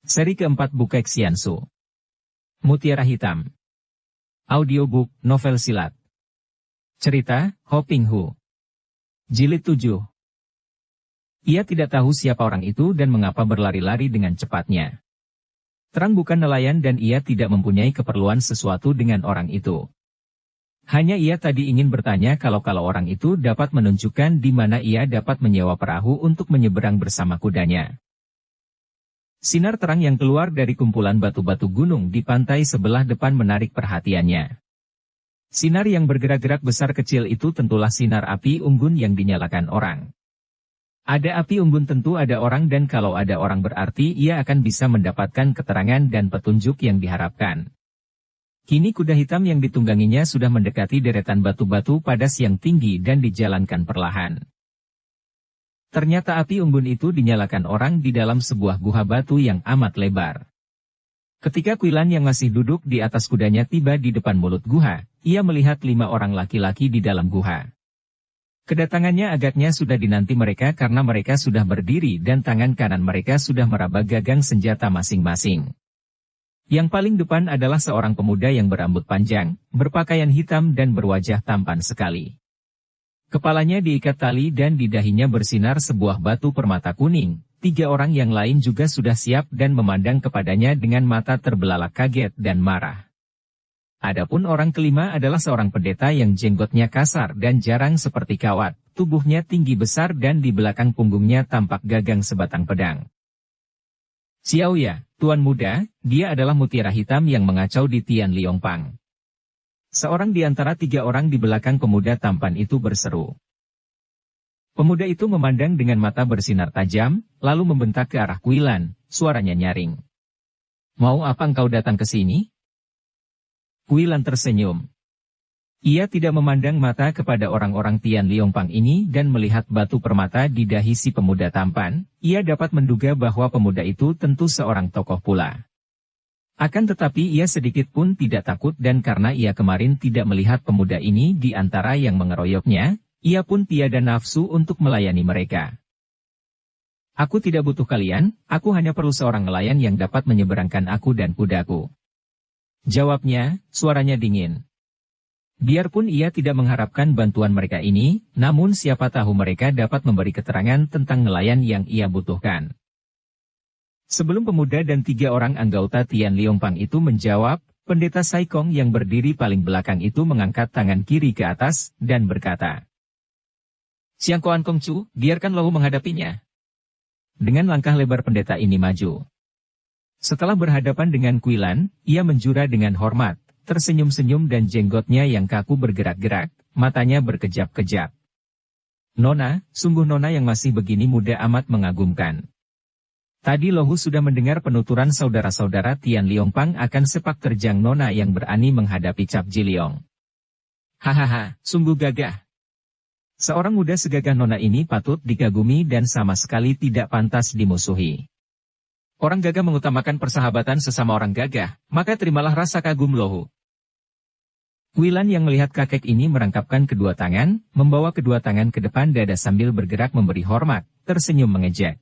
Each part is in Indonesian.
Seri keempat Bukek Xiansu. Mutiara Hitam. Audiobook, novel silat. Cerita, Ho Ping Hu. Jilid 7. Ia tidak tahu siapa orang itu dan mengapa berlari-lari dengan cepatnya. Terang bukan nelayan dan ia tidak mempunyai keperluan sesuatu dengan orang itu. Hanya ia tadi ingin bertanya kalau orang itu dapat menunjukkan di mana ia dapat menyewa perahu untuk menyeberang bersama kudanya. Sinar terang yang keluar dari kumpulan batu-batu gunung di pantai sebelah depan menarik perhatiannya. Sinar yang bergerak-gerak besar kecil itu tentulah sinar api unggun yang dinyalakan orang. Ada api unggun tentu ada orang dan kalau ada orang berarti ia akan bisa mendapatkan keterangan dan petunjuk yang diharapkan. Kini kuda hitam yang ditungganginya sudah mendekati deretan batu-batu padas yang tinggi dan dijalankan perlahan. Ternyata api unggun itu dinyalakan orang di dalam sebuah guha batu yang amat lebar. Ketika Quilan yang masih duduk di atas kudanya tiba di depan mulut guha, ia melihat 5 orang laki-laki di dalam guha. Kedatangannya agaknya sudah dinanti mereka karena mereka sudah berdiri dan tangan kanan mereka sudah meraba gagang senjata masing-masing. Yang paling depan adalah seorang pemuda yang berambut panjang, berpakaian hitam dan berwajah tampan sekali. Kepalanya diikat tali dan di dahinya bersinar sebuah batu permata kuning. 3 orang yang lain juga sudah siap dan memandang kepadanya dengan mata terbelalak kaget dan marah. Adapun orang kelima adalah seorang pendeta yang jenggotnya kasar dan jarang seperti kawat, tubuhnya tinggi besar dan di belakang punggungnya tampak gagang sebatang pedang. Xiaoya, tuan muda, dia adalah mutiara hitam yang mengacau di Tian Liongpang. Seorang di antara 3 orang di belakang pemuda tampan itu berseru. Pemuda itu memandang dengan mata bersinar tajam, lalu membentak ke arah Quilan, suaranya nyaring. Mau apa engkau datang ke sini? Quilan tersenyum. Ia tidak memandang mata kepada orang-orang Tian Liongpang ini dan melihat batu permata di dahi si pemuda tampan, ia dapat menduga bahwa pemuda itu tentu seorang tokoh pula. Akan tetapi ia sedikit pun tidak takut dan karena ia kemarin tidak melihat pemuda ini di antara yang mengeroyoknya, ia pun tiada nafsu untuk melayani mereka. Aku tidak butuh kalian, aku hanya perlu seorang nelayan yang dapat menyeberangkan aku dan kudaku. Jawabnya, suaranya dingin. Biarpun ia tidak mengharapkan bantuan mereka ini, namun siapa tahu mereka dapat memberi keterangan tentang nelayan yang ia butuhkan. Sebelum pemuda dan 3 orang anggota Tian Liongpang itu menjawab, pendeta Saikong yang berdiri paling belakang itu mengangkat tangan kiri ke atas, dan berkata, Siang Koan Kongcu, biarkan Lahu menghadapinya. Dengan langkah lebar pendeta ini maju. Setelah berhadapan dengan Quilan, ia menjura dengan hormat. Tersenyum-senyum dan jenggotnya yang kaku bergerak-gerak, matanya berkejap-kejap. Nona, sungguh Nona yang masih begini muda amat mengagumkan. Tadi Lohu sudah mendengar penuturan saudara-saudara Tian Liongpang akan sepak terjang Nona yang berani menghadapi Cap Jiliong. Hahaha, sungguh gagah. Seorang muda segagah Nona ini patut dikagumi dan sama sekali tidak pantas dimusuhi. Orang gagah mengutamakan persahabatan sesama orang gagah, maka terimalah rasa kagum Lohu. Quilan yang melihat kakek ini merangkapkan kedua tangan, membawa kedua tangan ke depan dada sambil bergerak memberi hormat, tersenyum mengejek.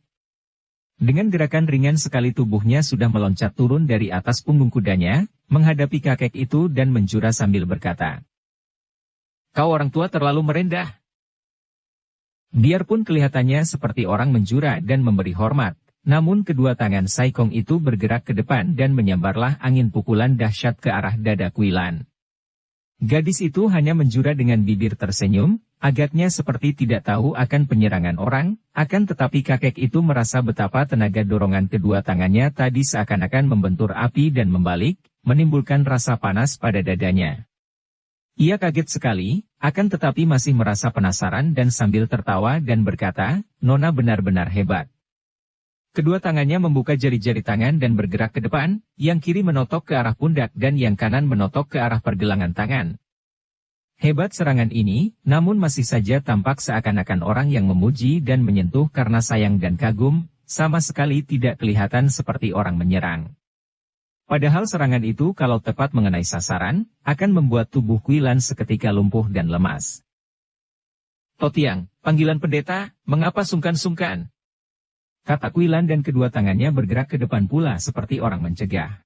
Dengan gerakan ringan sekali tubuhnya sudah meloncat turun dari atas punggung kudanya, menghadapi kakek itu dan menjura sambil berkata, Kau orang tua terlalu merendah. Biarpun kelihatannya seperti orang menjura dan memberi hormat, namun kedua tangan Saikong itu bergerak ke depan dan menyambarlah angin pukulan dahsyat ke arah dada Quilan. Gadis itu hanya menjura dengan bibir tersenyum, agaknya seperti tidak tahu akan penyerangan orang, akan tetapi kakek itu merasa betapa tenaga dorongan kedua tangannya tadi seakan-akan membentur api dan membalik, menimbulkan rasa panas pada dadanya. Ia kaget sekali, akan tetapi masih merasa penasaran dan sambil tertawa dan berkata, Nona benar-benar hebat. Kedua tangannya membuka jari-jari tangan dan bergerak ke depan, yang kiri menotok ke arah pundak dan yang kanan menotok ke arah pergelangan tangan. Hebat serangan ini, namun masih saja tampak seakan-akan orang yang memuji dan menyentuh karena sayang dan kagum, sama sekali tidak kelihatan seperti orang menyerang. Padahal serangan itu kalau tepat mengenai sasaran, akan membuat tubuh Quilan seketika lumpuh dan lemas. Totiang, panggilan pendeta, mengapa sungkan-sungkan? kata Kuilan dan kedua tangannya bergerak ke depan pula seperti orang mencegah.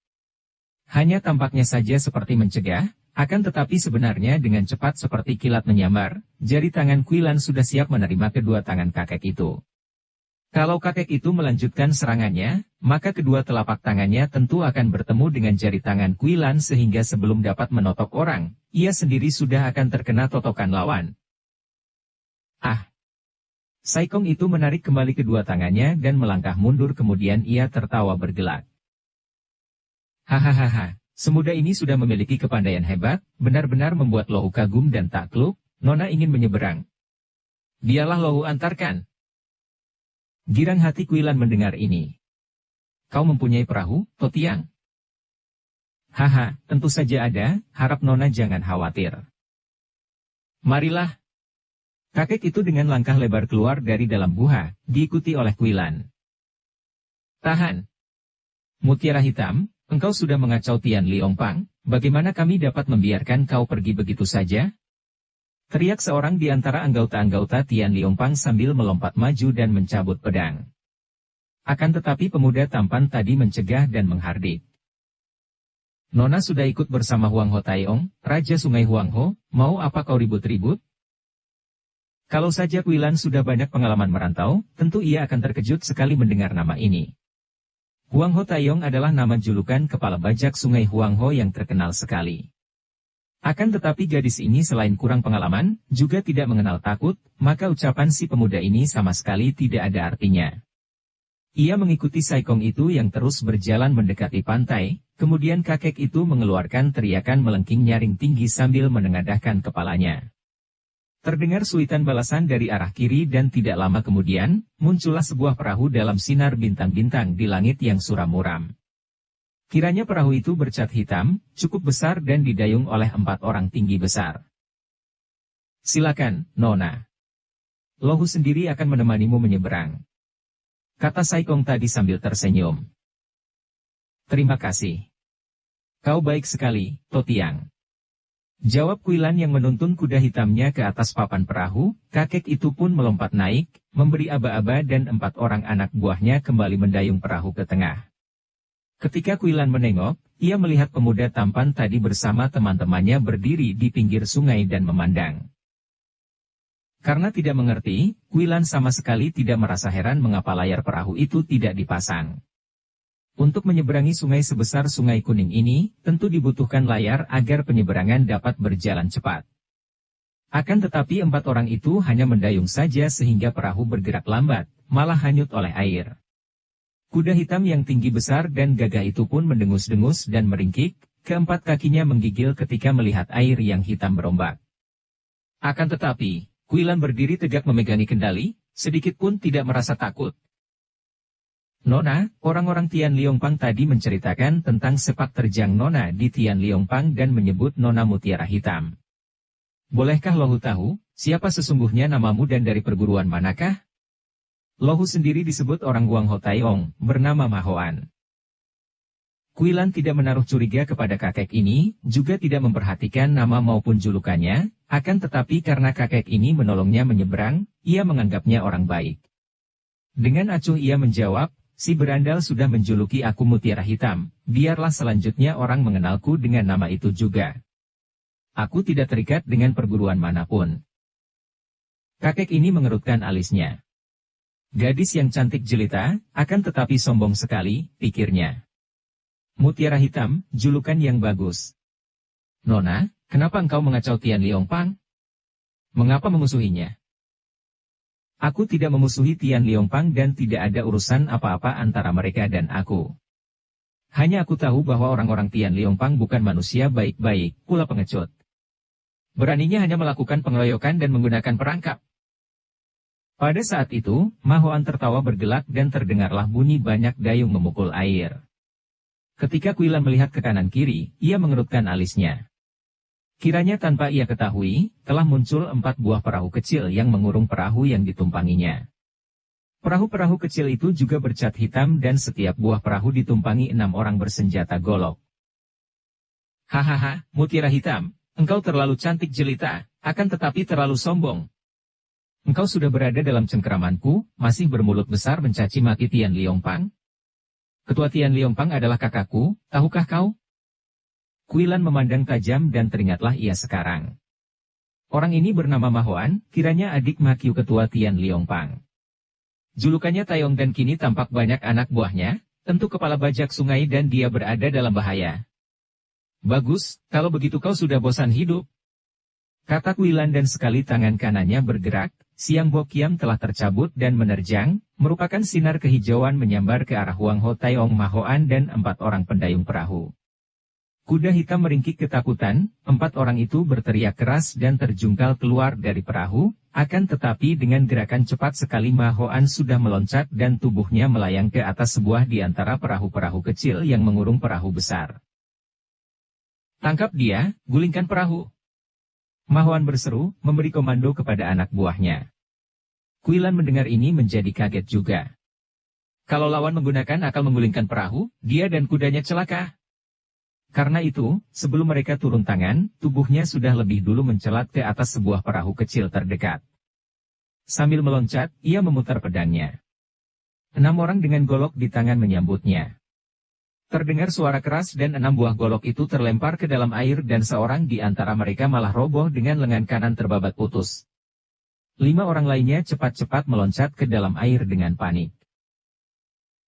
Hanya tampaknya saja seperti mencegah, akan tetapi sebenarnya dengan cepat seperti kilat menyambar, jari tangan Kuilan sudah siap menerima kedua tangan kakek itu. Kalau kakek itu melanjutkan serangannya, maka kedua telapak tangannya tentu akan bertemu dengan jari tangan Kuilan sehingga sebelum dapat menotok orang, ia sendiri sudah akan terkena totokan lawan. Ah! Saikong itu menarik kembali kedua tangannya dan melangkah mundur kemudian ia tertawa bergelak. Hahaha, semudah ini sudah memiliki kepandaian hebat, benar-benar membuat Lohu kagum dan takluk, Nona ingin menyeberang. Biarlah Lohu antarkan. Girang hati Kuilan mendengar ini. Kau mempunyai perahu, Totiang? Haha, tentu saja ada, harap Nona jangan khawatir. Marilah. Kakek itu dengan langkah lebar keluar dari dalam gua, diikuti oleh Kuilan. Tahan. Mutiara Hitam, engkau sudah mengacau Tian Liongpang, bagaimana kami dapat membiarkan kau pergi begitu saja? Teriak seorang di antara anggota-anggota Tian Liongpang sambil melompat maju dan mencabut pedang. Akan tetapi pemuda tampan tadi mencegah dan menghardik. Nona sudah ikut bersama Huang Ho Taiong, Raja Sungai Huang Ho, mau apa kau ribut-ribut? Kalau saja Kuilan sudah banyak pengalaman merantau, tentu ia akan terkejut sekali mendengar nama ini. Huang Ho Taiong adalah nama julukan kepala bajak Sungai Huang Ho yang terkenal sekali. Akan tetapi gadis ini selain kurang pengalaman, juga tidak mengenal takut, maka ucapan si pemuda ini sama sekali tidak ada artinya. Ia mengikuti Saikong itu yang terus berjalan mendekati pantai, kemudian kakek itu mengeluarkan teriakan melengking nyaring tinggi sambil menengadahkan kepalanya. Terdengar suitan balasan dari arah kiri dan tidak lama kemudian, muncullah sebuah perahu dalam sinar bintang-bintang di langit yang suram muram. Kiranya perahu itu bercat hitam, cukup besar dan didayung oleh 4 orang tinggi besar. Silakan, Nona. Lohu sendiri akan menemanimu menyeberang. Kata Saikong tadi sambil tersenyum. Terima kasih. Kau baik sekali, Totiang. Jawab Kuilan yang menuntun kuda hitamnya ke atas papan perahu, kakek itu pun melompat naik, memberi aba-aba dan 4 orang anak buahnya kembali mendayung perahu ke tengah. Ketika Kuilan menengok, ia melihat pemuda tampan tadi bersama teman-temannya berdiri di pinggir sungai dan memandang. Karena tidak mengerti, Kuilan sama sekali tidak merasa heran mengapa layar perahu itu tidak dipasang. Untuk menyeberangi sungai sebesar Sungai Kuning ini, tentu dibutuhkan layar agar penyeberangan dapat berjalan cepat. Akan tetapi 4 orang itu hanya mendayung saja sehingga perahu bergerak lambat, malah hanyut oleh air. Kuda hitam yang tinggi besar dan gagah itu pun mendengus-dengus dan meringkik, keempat kakinya menggigil ketika melihat air yang hitam berombak. Akan tetapi, Kuilan berdiri tegak memegangi kendali, sedikit pun tidak merasa takut. Nona, orang-orang Tian Liongpang tadi menceritakan tentang sepak terjang Nona di Tian Liongpang dan menyebut Nona Mutiara Hitam. Bolehkah Lohu tahu, siapa sesungguhnya namamu dan dari perguruan manakah? Lohu sendiri disebut orang Huang Ho Taiong, bernama Ma Hoan. Kuilan tidak menaruh curiga kepada kakek ini, juga tidak memperhatikan nama maupun julukannya, akan tetapi karena kakek ini menolongnya menyeberang, ia menganggapnya orang baik. Dengan acuh ia menjawab, si berandal sudah menjuluki aku Mutiara Hitam, biarlah selanjutnya orang mengenalku dengan nama itu juga. Aku tidak terikat dengan perguruan manapun. Kakek ini mengerutkan alisnya. Gadis yang cantik jelita, akan tetapi sombong sekali, pikirnya. Mutiara Hitam, julukan yang bagus. Nona, kenapa engkau mengacau Tian Liongpang? Mengapa memusuhinya? Aku tidak memusuhi Tian Liongpang dan tidak ada urusan apa-apa antara mereka dan aku. Hanya aku tahu bahwa orang-orang Tian Liongpang bukan manusia baik-baik, pula pengecut. Beraninya hanya melakukan pengeroyokan dan menggunakan perangkap. Pada saat itu, Ma Hoan tertawa bergelak dan terdengarlah bunyi banyak dayung memukul air. Ketika Kuilan melihat ke kanan kiri, ia mengerutkan alisnya. Kiranya tanpa ia ketahui, telah muncul 4 buah perahu kecil yang mengurung perahu yang ditumpanginya. Perahu-perahu kecil itu juga bercat hitam dan setiap buah perahu ditumpangi 6 orang bersenjata golok. Hahaha, Mutiara Hitam, engkau terlalu cantik jelita, akan tetapi terlalu sombong. Engkau sudah berada dalam cengkeramanku, masih bermulut besar mencaci maki Tian Liongpang? Ketua Tian Liongpang adalah kakakku, tahukah kau? Kuilan memandang tajam dan teringatlah ia sekarang. Orang ini bernama Ma Huan, kiranya adik Makiu Ketua Tian Liongpang. Julukannya Taeyong dan kini tampak banyak anak buahnya, tentu kepala bajak sungai dan dia berada dalam bahaya. Bagus, kalau begitu kau sudah bosan hidup. Kata Kuilan dan sekali tangan kanannya bergerak, siang Bokiam telah tercabut dan menerjang, merupakan sinar kehijauan menyambar ke arah Huang Ho Taeyong Ma Huan dan 4 orang pendayung perahu. Kuda hitam meringkik ketakutan, 4 orang itu berteriak keras dan terjungkal keluar dari perahu, akan tetapi dengan gerakan cepat sekali Ma Huan sudah meloncat dan tubuhnya melayang ke atas sebuah di antara perahu-perahu kecil yang mengurung perahu besar. Tangkap dia, gulingkan perahu. Ma Huan berseru, memberi komando kepada anak buahnya. Kuilan mendengar ini menjadi kaget juga. Kalau lawan menggunakan akal menggulingkan perahu, dia dan kudanya celaka. Karena itu, sebelum mereka turun tangan, tubuhnya sudah lebih dulu mencelat ke atas sebuah perahu kecil terdekat. Sambil meloncat, ia memutar pedangnya. 6 orang dengan golok di tangan menyambutnya. Terdengar suara keras dan 6 buah golok itu terlempar ke dalam air dan seorang di antara mereka malah roboh dengan lengan kanan terbabat putus. 5 orang lainnya cepat-cepat meloncat ke dalam air dengan panik.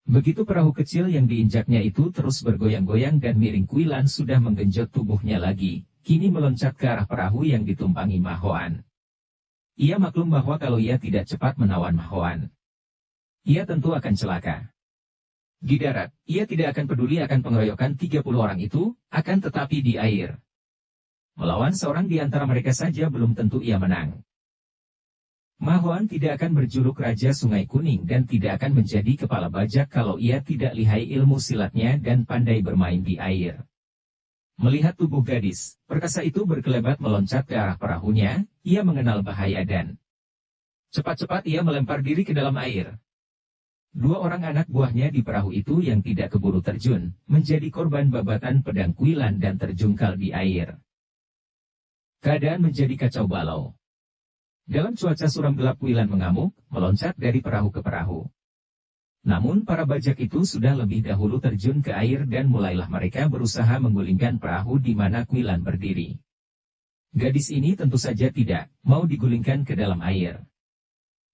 Begitu perahu kecil yang diinjaknya itu terus bergoyang-goyang dan miring, Kuilan sudah menggenjot tubuhnya lagi, kini meloncat ke arah perahu yang ditumpangi Ma Huan. Ia maklum bahwa kalau ia tidak cepat menawan Ma Huan, ia tentu akan celaka. Di darat, ia tidak akan peduli akan pengeroyokan 30 orang itu, akan tetapi di air, melawan seorang di antara mereka saja belum tentu ia menang. Ma Huan tidak akan berjuluk Raja Sungai Kuning dan tidak akan menjadi kepala bajak kalau ia tidak lihai ilmu silatnya dan pandai bermain di air. Melihat tubuh gadis perkasa itu berkelebat meloncat ke arah perahunya, ia mengenal bahaya dan cepat-cepat ia melempar diri ke dalam air. 2 orang anak buahnya di perahu itu yang tidak keburu terjun, menjadi korban babatan pedang Kuilan dan terjungkal di air. Keadaan menjadi kacau balau. Dalam cuaca suram gelap, Kuilan mengamuk, meloncat dari perahu ke perahu. Namun para bajak itu sudah lebih dahulu terjun ke air dan mulailah mereka berusaha menggulingkan perahu di mana Kuilan berdiri. Gadis ini tentu saja tidak mau digulingkan ke dalam air.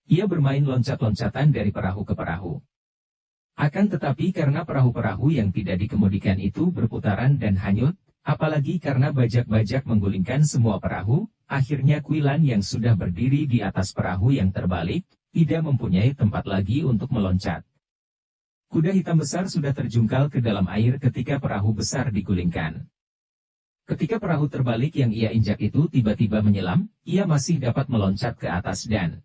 Ia bermain loncat-loncatan dari perahu ke perahu. Akan tetapi karena perahu-perahu yang tidak dikemudikan itu berputaran dan hanyut, apalagi karena bajak-bajak menggulingkan semua perahu, akhirnya Kuilan yang sudah berdiri di atas perahu yang terbalik, tidak mempunyai tempat lagi untuk meloncat. Kuda hitam besar sudah terjungkal ke dalam air ketika perahu besar digulingkan. Ketika perahu terbalik yang ia injak itu tiba-tiba menyelam, ia masih dapat meloncat ke atas dan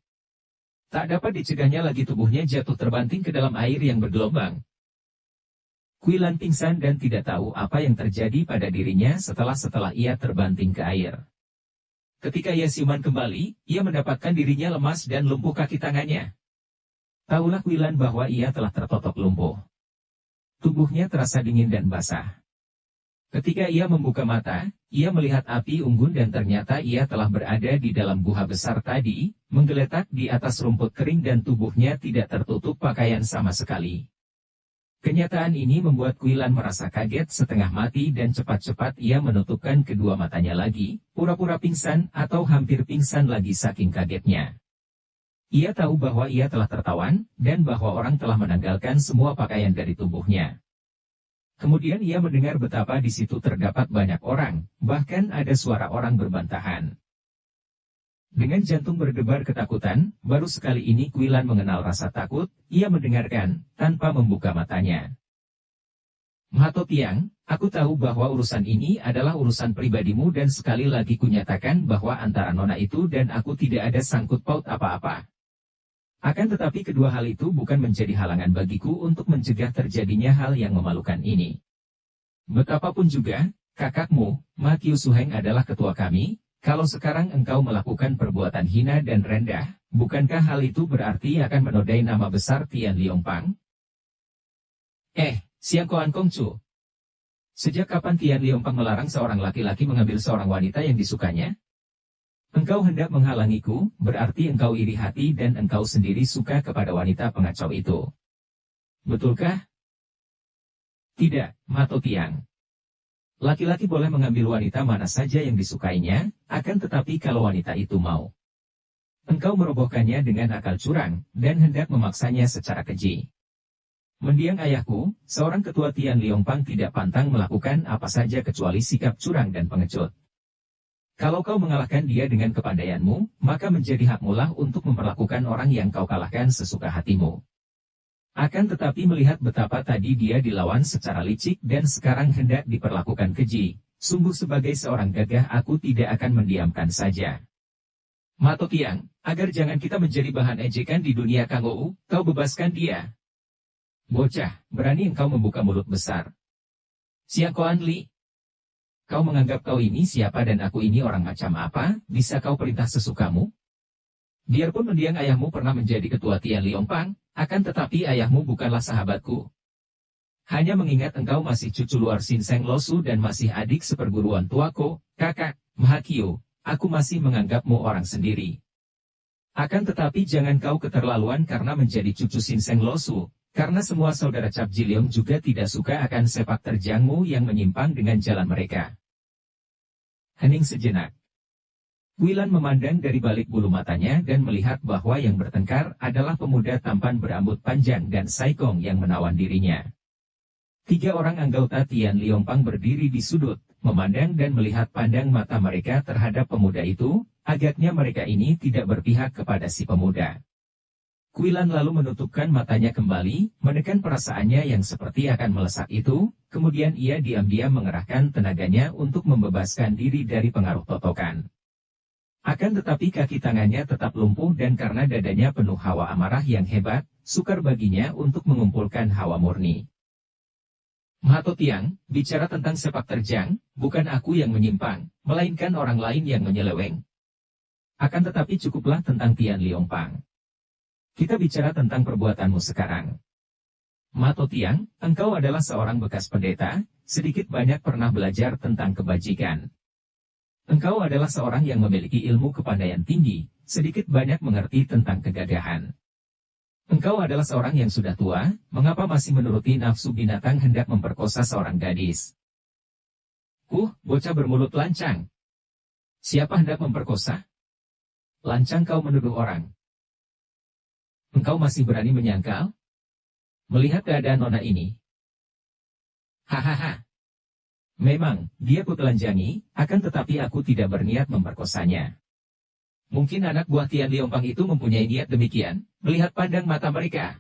tak dapat dicegahnya lagi tubuhnya jatuh terbanting ke dalam air yang bergelombang. Kuilan pingsan dan tidak tahu apa yang terjadi pada dirinya setelah ia terbanting ke air. Ketika ia siuman kembali, ia mendapatkan dirinya lemas dan lumpuh kaki tangannya. Tahulah Kuilan bahwa ia telah tertotok lumpuh. Tubuhnya terasa dingin dan basah. Ketika ia membuka mata, ia melihat api unggun dan ternyata ia telah berada di dalam guha besar tadi, menggeletak di atas rumput kering dan tubuhnya tidak tertutup pakaian sama sekali. Kenyataan ini membuat Kuilan merasa kaget setengah mati dan cepat-cepat ia menutupkan kedua matanya lagi, pura-pura pingsan atau hampir pingsan lagi saking kagetnya. Ia tahu bahwa ia telah tertawan, dan bahwa orang telah menanggalkan semua pakaian dari tubuhnya. Kemudian ia mendengar betapa di situ terdapat banyak orang, bahkan ada suara orang berbantahan. Dengan jantung berdebar ketakutan, baru sekali ini Kuilan mengenal rasa takut, ia mendengarkan, tanpa membuka matanya. Mahato Tiang, aku tahu bahwa urusan ini adalah urusan pribadimu dan sekali lagi kunyatakan bahwa antara nona itu dan aku tidak ada sangkut paut apa-apa. Akan tetapi kedua hal itu bukan menjadi halangan bagiku untuk mencegah terjadinya hal yang memalukan ini. Betapapun juga, kakakmu, Ma Kiu Suheng adalah ketua kami, kalau sekarang engkau melakukan perbuatan hina dan rendah, bukankah hal itu berarti akan menodai nama besar Tian Liongpang? Siang Koan Kongcu. Sejak kapan Tian Liongpang melarang seorang laki-laki mengambil seorang wanita yang disukanya? Engkau hendak menghalangiku, berarti engkau iri hati dan engkau sendiri suka kepada wanita pengacau itu. Betulkah? Tidak, Mato Tiang. Laki-laki boleh mengambil wanita mana saja yang disukainya, akan tetapi kalau wanita itu mau, engkau merobohkannya dengan akal curang, dan hendak memaksanya secara keji. Mendiang ayahku, seorang ketua Tian Liongpang tidak pantang melakukan apa saja kecuali sikap curang dan pengecut. Kalau kau mengalahkan dia dengan kepandaianmu, maka menjadi hakmu lah untuk memperlakukan orang yang kau kalahkan sesuka hatimu. Akan tetapi melihat betapa tadi dia dilawan secara licik dan sekarang hendak diperlakukan keji, sungguh sebagai seorang gagah aku tidak akan mendiamkan saja. Mato Tiang, agar jangan kita menjadi bahan ejekan di dunia Kang Ou, kau bebaskan dia. Bocah, berani engkau membuka mulut besar. Siang Koan Li. Kau menganggap kau ini siapa dan aku ini orang macam apa, bisa kau perintah sesukamu? Biarpun mendiang ayahmu pernah menjadi ketua Tian Liongpang, akan tetapi ayahmu bukanlah sahabatku. Hanya mengingat engkau masih cucu luar Sin Seng Losu dan masih adik seperguruan tuaku, kakak, Mahakio, aku masih menganggapmu orang sendiri. Akan tetapi jangan kau keterlaluan karena menjadi cucu Sin Seng Losu, karena semua saudara Cap Jiliong juga tidak suka akan sepak terjangmu yang menyimpang dengan jalan mereka. Hening sejenak. Wilan memandang dari balik bulu matanya dan melihat bahwa yang bertengkar adalah pemuda tampan berambut panjang dan saikong yang menawan dirinya. 3 orang anggota Tian Liongpang berdiri di sudut, memandang dan melihat pandang mata mereka terhadap pemuda itu, agaknya mereka ini tidak berpihak kepada si pemuda. Wilan lalu menutupkan matanya kembali, menekan perasaannya yang seperti akan melesak itu, kemudian ia diam-diam mengerahkan tenaganya untuk membebaskan diri dari pengaruh totokan. Akan tetapi kaki tangannya tetap lumpuh dan karena dadanya penuh hawa amarah yang hebat, sukar baginya untuk mengumpulkan hawa murni. Mato Tiang, bicara tentang sepak terjang, bukan aku yang menyimpang, melainkan orang lain yang menyeleweng. Akan tetapi cukuplah tentang Tian Liongpang. Kita bicara tentang perbuatanmu sekarang. Mato Tiang, engkau adalah seorang bekas pendeta, sedikit banyak pernah belajar tentang kebajikan. Engkau adalah seorang yang memiliki ilmu kepandaian tinggi, sedikit banyak mengerti tentang kegagahan. Engkau adalah seorang yang sudah tua, mengapa masih menuruti nafsu binatang hendak memperkosa seorang gadis? Bocah bermulut lancang. Siapa hendak memperkosa? Lancang kau menuduh orang. Engkau masih berani menyangkal? Melihat keadaan nona ini. Hahaha. Memang, dia kutelanjangi, akan tetapi aku tidak berniat memperkosanya. Mungkin anak buah Tian Liongpang itu mempunyai niat demikian, melihat pandang mata mereka.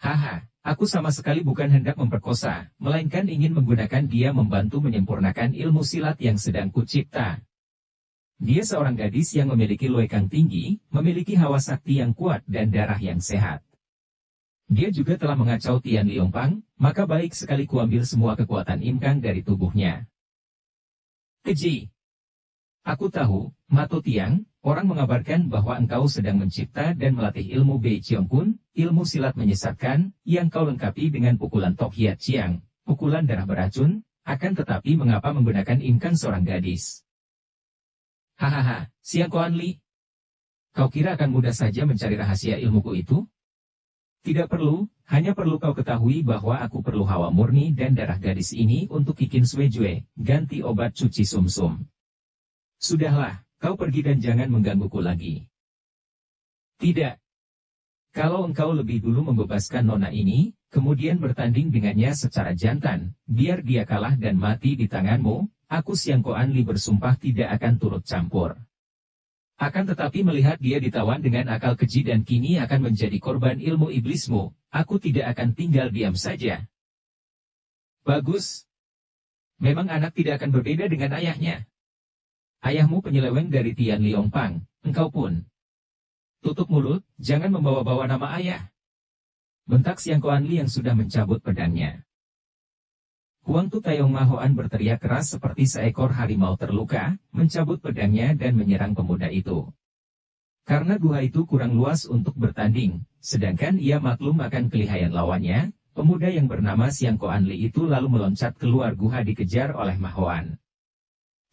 Haha, aku sama sekali bukan hendak memperkosa, melainkan ingin menggunakan dia membantu menyempurnakan ilmu silat yang sedang kucipta. Dia seorang gadis yang memiliki luekang tinggi, memiliki hawa sakti yang kuat dan darah yang sehat. Dia juga telah mengacau Tian Liongpang, maka baik sekali kuambil semua kekuatan Imkang dari tubuhnya. Keji. Aku tahu, Mato Tiang, orang mengabarkan bahwa engkau sedang mencipta dan melatih ilmu Bei Chiong Kun, ilmu silat menyesatkan, yang kau lengkapi dengan pukulan Tok Hiat Chiang, pukulan darah beracun, akan tetapi mengapa menggunakan Imkang seorang gadis? Hahaha, Siang Koan Li. Kau kira akan mudah saja mencari rahasia ilmuku itu? Tidak perlu, hanya perlu kau ketahui bahwa aku perlu hawa murni dan darah gadis ini untuk Kikin Swejue, ganti obat cuci sumsum. Sudahlah, kau pergi dan jangan menggangguku lagi. Tidak. Kalau engkau lebih dulu membebaskan nona ini, kemudian bertanding dengannya secara jantan, biar dia kalah dan mati di tanganmu, aku Siang Koan Li bersumpah tidak akan turut campur. Akan tetapi melihat dia ditawan dengan akal keji dan kini akan menjadi korban ilmu iblismu, aku tidak akan tinggal diam saja. Bagus. Memang anak tidak akan berbeda dengan ayahnya. Ayahmu penyeleweng dari Tian Liongpang, engkau pun. Tutup mulut, jangan membawa-bawa nama ayah. Bentak Siang Koan Li yang sudah mencabut pedangnya. Huang Tu Tayong Mahoan berteriak keras seperti seekor harimau terluka, mencabut pedangnya dan menyerang pemuda itu. Karena gua itu kurang luas untuk bertanding, sedangkan ia maklum akan kelihayan lawannya, pemuda yang bernama Siang Koan Li itu lalu meloncat keluar gua dikejar oleh Mahoan.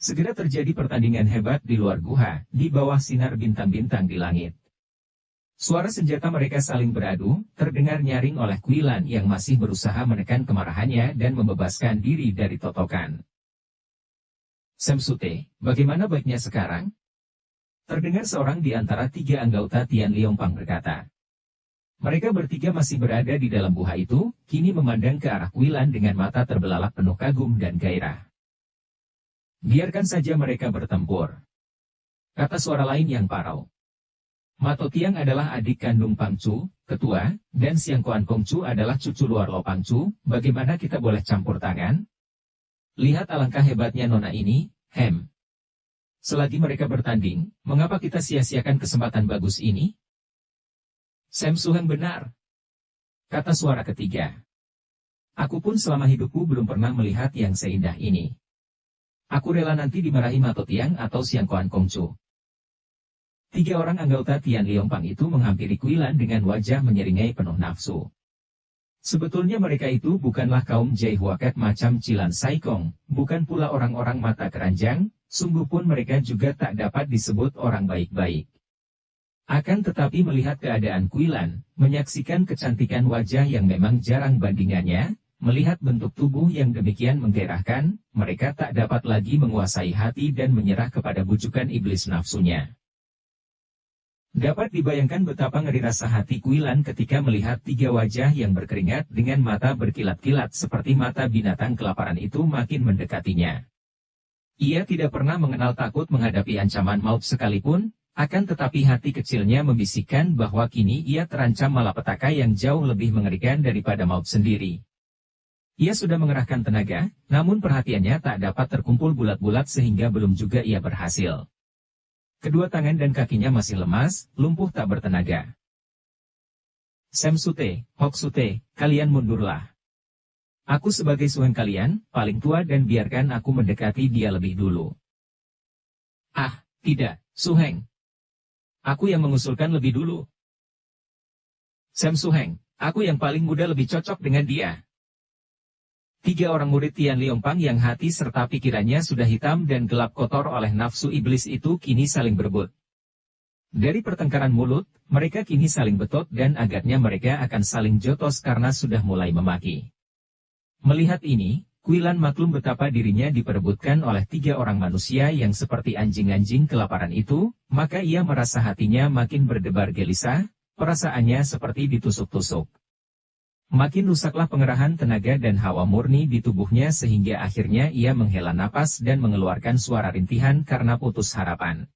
Segera terjadi pertandingan hebat di luar gua, di bawah sinar bintang-bintang di langit. Suara senjata mereka saling beradu, terdengar nyaring oleh Kuilan yang masih berusaha menekan kemarahannya dan membebaskan diri dari totokan. Semsute, bagaimana baiknya sekarang? Terdengar seorang di antara tiga anggota Tian Liongpang berkata. Mereka bertiga masih berada di dalam gua itu, kini memandang ke arah Kuilan dengan mata terbelalak penuh kagum dan gairah. Biarkan saja mereka bertempur. Kata suara lain yang parau. Mato Tiang adalah adik kandung Pangcu, ketua, dan Siang Kuan Kongcu adalah cucu luar Lo Pangcu, bagaimana kita boleh campur tangan? Lihat alangkah hebatnya nona ini, Hem. Selagi mereka bertanding, mengapa kita sia-siakan kesempatan bagus ini? Sam Suheng benar. Kata suara ketiga. Aku pun selama hidupku belum pernah melihat yang seindah ini. Aku rela nanti dimarahi Mato Tiang atau Siang Kuan Kongcu. Tiga orang anggota Tian Liongpang itu menghampiri Kuilan dengan wajah menyeringai penuh nafsu. Sebetulnya mereka itu bukanlah kaum Jai Huaket macam Cilan Saikong, bukan pula orang-orang mata keranjang, sungguh pun mereka juga tak dapat disebut orang baik-baik. Akan tetapi melihat keadaan Kuilan, menyaksikan kecantikan wajah yang memang jarang bandingannya, melihat bentuk tubuh yang demikian menggairahkan, mereka tak dapat lagi menguasai hati dan menyerah kepada bujukan iblis nafsunya. Dapat dibayangkan betapa ngeri rasa hati Kuilan ketika melihat tiga wajah yang berkeringat dengan mata berkilat-kilat seperti mata binatang kelaparan itu makin mendekatinya. Ia tidak pernah mengenal takut menghadapi ancaman maut sekalipun, akan tetapi hati kecilnya membisikkan bahwa kini ia terancam malapetaka yang jauh lebih mengerikan daripada maut sendiri. Ia sudah mengerahkan tenaga, namun perhatiannya tak dapat terkumpul bulat-bulat sehingga belum juga ia berhasil. Kedua tangan dan kakinya masih lemas, lumpuh tak bertenaga. Semsute, Hoksute, kalian mundurlah. Aku sebagai suheng kalian, paling tua dan biarkan aku mendekati dia lebih dulu. Ah, tidak, suheng. Aku yang mengusulkan lebih dulu. Sam Suheng, aku yang paling muda lebih cocok dengan dia. Tiga orang murid Tian Liongpang yang hati serta pikirannya sudah hitam dan gelap kotor oleh nafsu iblis itu kini saling berebut. Dari pertengkaran mulut, mereka kini saling betot dan agaknya mereka akan saling jotos karena sudah mulai memaki. Melihat ini, Kuilan maklum betapa dirinya diperebutkan oleh tiga orang manusia yang seperti anjing-anjing kelaparan itu, maka ia merasa hatinya makin berdebar gelisah, perasaannya seperti ditusuk-tusuk. Makin rusaklah pengerahan tenaga dan hawa murni di tubuhnya sehingga akhirnya ia menghela napas dan mengeluarkan suara rintihan karena putus harapan.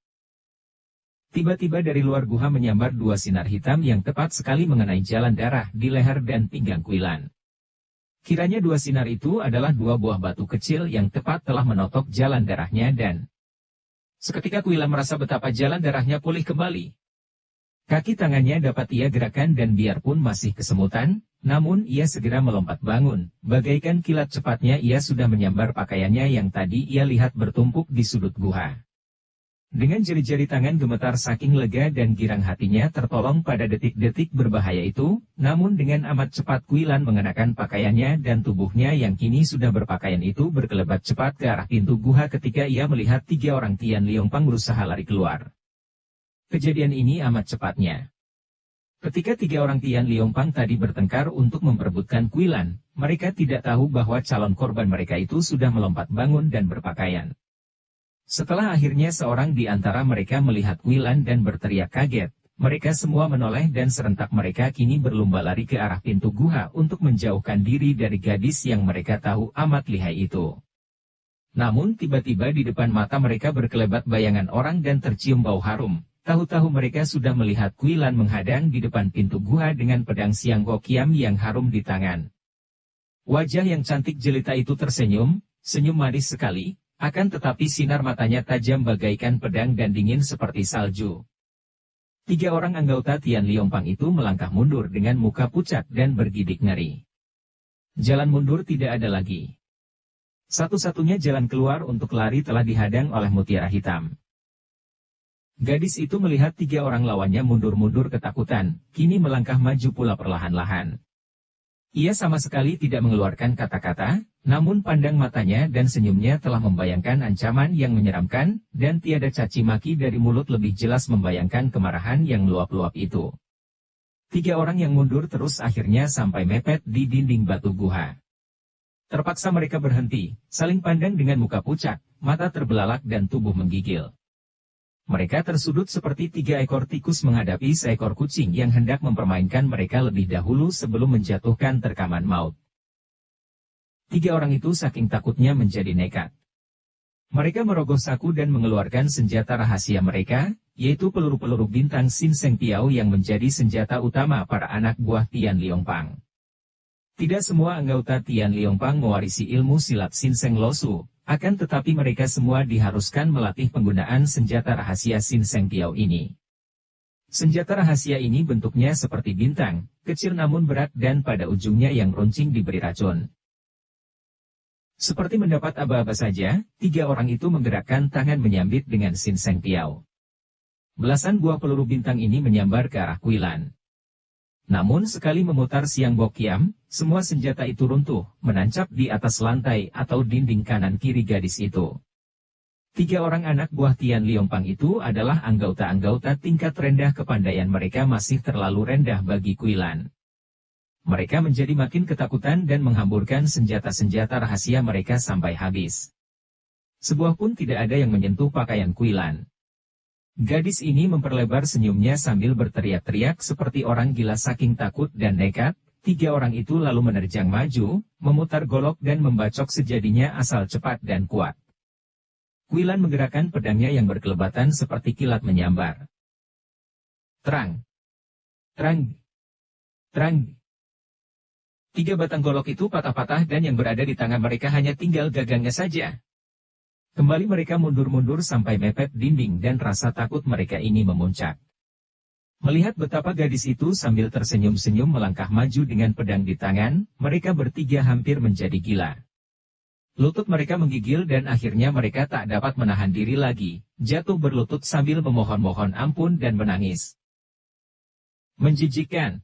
Tiba-tiba dari luar gua menyambar dua sinar hitam yang tepat sekali mengenai jalan darah di leher dan pinggang Kuilan. Kiranya dua sinar itu adalah dua buah batu kecil yang tepat telah menotok jalan darahnya dan seketika Kuilan merasa betapa jalan darahnya pulih kembali. Kaki tangannya dapat ia gerakan dan biarpun masih kesemutan, namun ia segera melompat bangun, bagaikan kilat cepatnya ia sudah menyambar pakaiannya yang tadi ia lihat bertumpuk di sudut gua. Dengan jari-jari tangan gemetar saking lega dan girang hatinya tertolong pada detik-detik berbahaya itu, namun dengan amat cepat Kuilan mengenakan pakaiannya dan tubuhnya yang kini sudah berpakaian itu berkelebat cepat ke arah pintu gua ketika ia melihat tiga orang Tian Liongpang berusaha lari keluar. Kejadian ini amat cepatnya. Ketika tiga orang Tian Liongpang tadi bertengkar untuk memperebutkan Kuilan, mereka tidak tahu bahwa calon korban mereka itu sudah melompat bangun dan berpakaian. Setelah akhirnya seorang di antara mereka melihat Kuilan dan berteriak kaget, mereka semua menoleh dan serentak mereka kini berlomba lari ke arah pintu gua untuk menjauhkan diri dari gadis yang mereka tahu amat lihai itu. Namun tiba-tiba di depan mata mereka berkelebat bayangan orang dan tercium bau harum. Tahu-tahu mereka sudah melihat Kuilan menghadang di depan pintu gua dengan pedang Siang Gokiam yang harum di tangan. Wajah yang cantik jelita itu tersenyum, senyum manis sekali, akan tetapi sinar matanya tajam bagaikan pedang dan dingin seperti salju. Tiga orang anggota Tian Liongpang itu melangkah mundur dengan muka pucat dan bergidik ngeri. Jalan mundur tidak ada lagi. Satu-satunya jalan keluar untuk lari telah dihadang oleh mutiara hitam. Gadis itu melihat tiga orang lawannya mundur-mundur ketakutan, kini melangkah maju pula perlahan-lahan. Ia sama sekali tidak mengeluarkan kata-kata, namun pandang matanya dan senyumnya telah membayangkan ancaman yang menyeramkan, dan tiada caci maki dari mulut lebih jelas membayangkan kemarahan yang meluap-luap itu. 3 orang yang mundur terus akhirnya sampai mepet di dinding batu guha. Terpaksa mereka berhenti, saling pandang dengan muka pucat, mata terbelalak dan tubuh menggigil. Mereka tersudut seperti 3 ekor tikus menghadapi seekor kucing yang hendak mempermainkan mereka lebih dahulu sebelum menjatuhkan terkaman maut. 3 orang itu saking takutnya menjadi nekat. Mereka merogoh saku dan mengeluarkan senjata rahasia mereka, yaitu peluru-peluru bintang Sin Seng Piao yang menjadi senjata utama para anak buah Tian Liongpang. Tidak semua anggota Tian Liongpang mewarisi ilmu silat Sin Seng Losu. Akan tetapi mereka semua diharuskan melatih penggunaan senjata rahasia Sin Seng Piao ini. Senjata rahasia ini bentuknya seperti bintang, kecil namun berat dan pada ujungnya yang runcing diberi racun. Seperti mendapat aba-aba saja, 3 orang itu menggerakkan tangan menyambit dengan Sin Seng Piao. Belasan buah peluru bintang ini menyambar ke arah Kuilan. Namun sekali memutar Siang Bok Kiam, semua senjata itu runtuh, menancap di atas lantai atau dinding kanan kiri gadis itu. 3 orang anak buah Tian Liongpang itu adalah anggota-anggota tingkat rendah, kepandaian mereka masih terlalu rendah bagi Kuilan. Mereka menjadi makin ketakutan dan menghamburkan senjata-senjata rahasia mereka sampai habis. Sebuah pun tidak ada yang menyentuh pakaian Kuilan. Gadis ini memperlebar senyumnya sambil berteriak-teriak seperti orang gila saking takut dan nekat. 3 orang itu lalu menerjang maju, memutar golok dan membacok sejadinya asal cepat dan kuat. Kuilan menggerakkan pedangnya yang berkelebatan seperti kilat menyambar. Terang! Terang! Terang! 3 batang golok itu patah-patah dan yang berada di tangan mereka hanya tinggal gagangnya saja. Kembali mereka mundur-mundur sampai mepet dinding dan rasa takut mereka ini memuncak. Melihat betapa gadis itu sambil tersenyum-senyum melangkah maju dengan pedang di tangan, mereka bertiga hampir menjadi gila. Lutut mereka menggigil dan akhirnya mereka tak dapat menahan diri lagi, jatuh berlutut sambil memohon-mohon ampun dan menangis. Menjijikkan.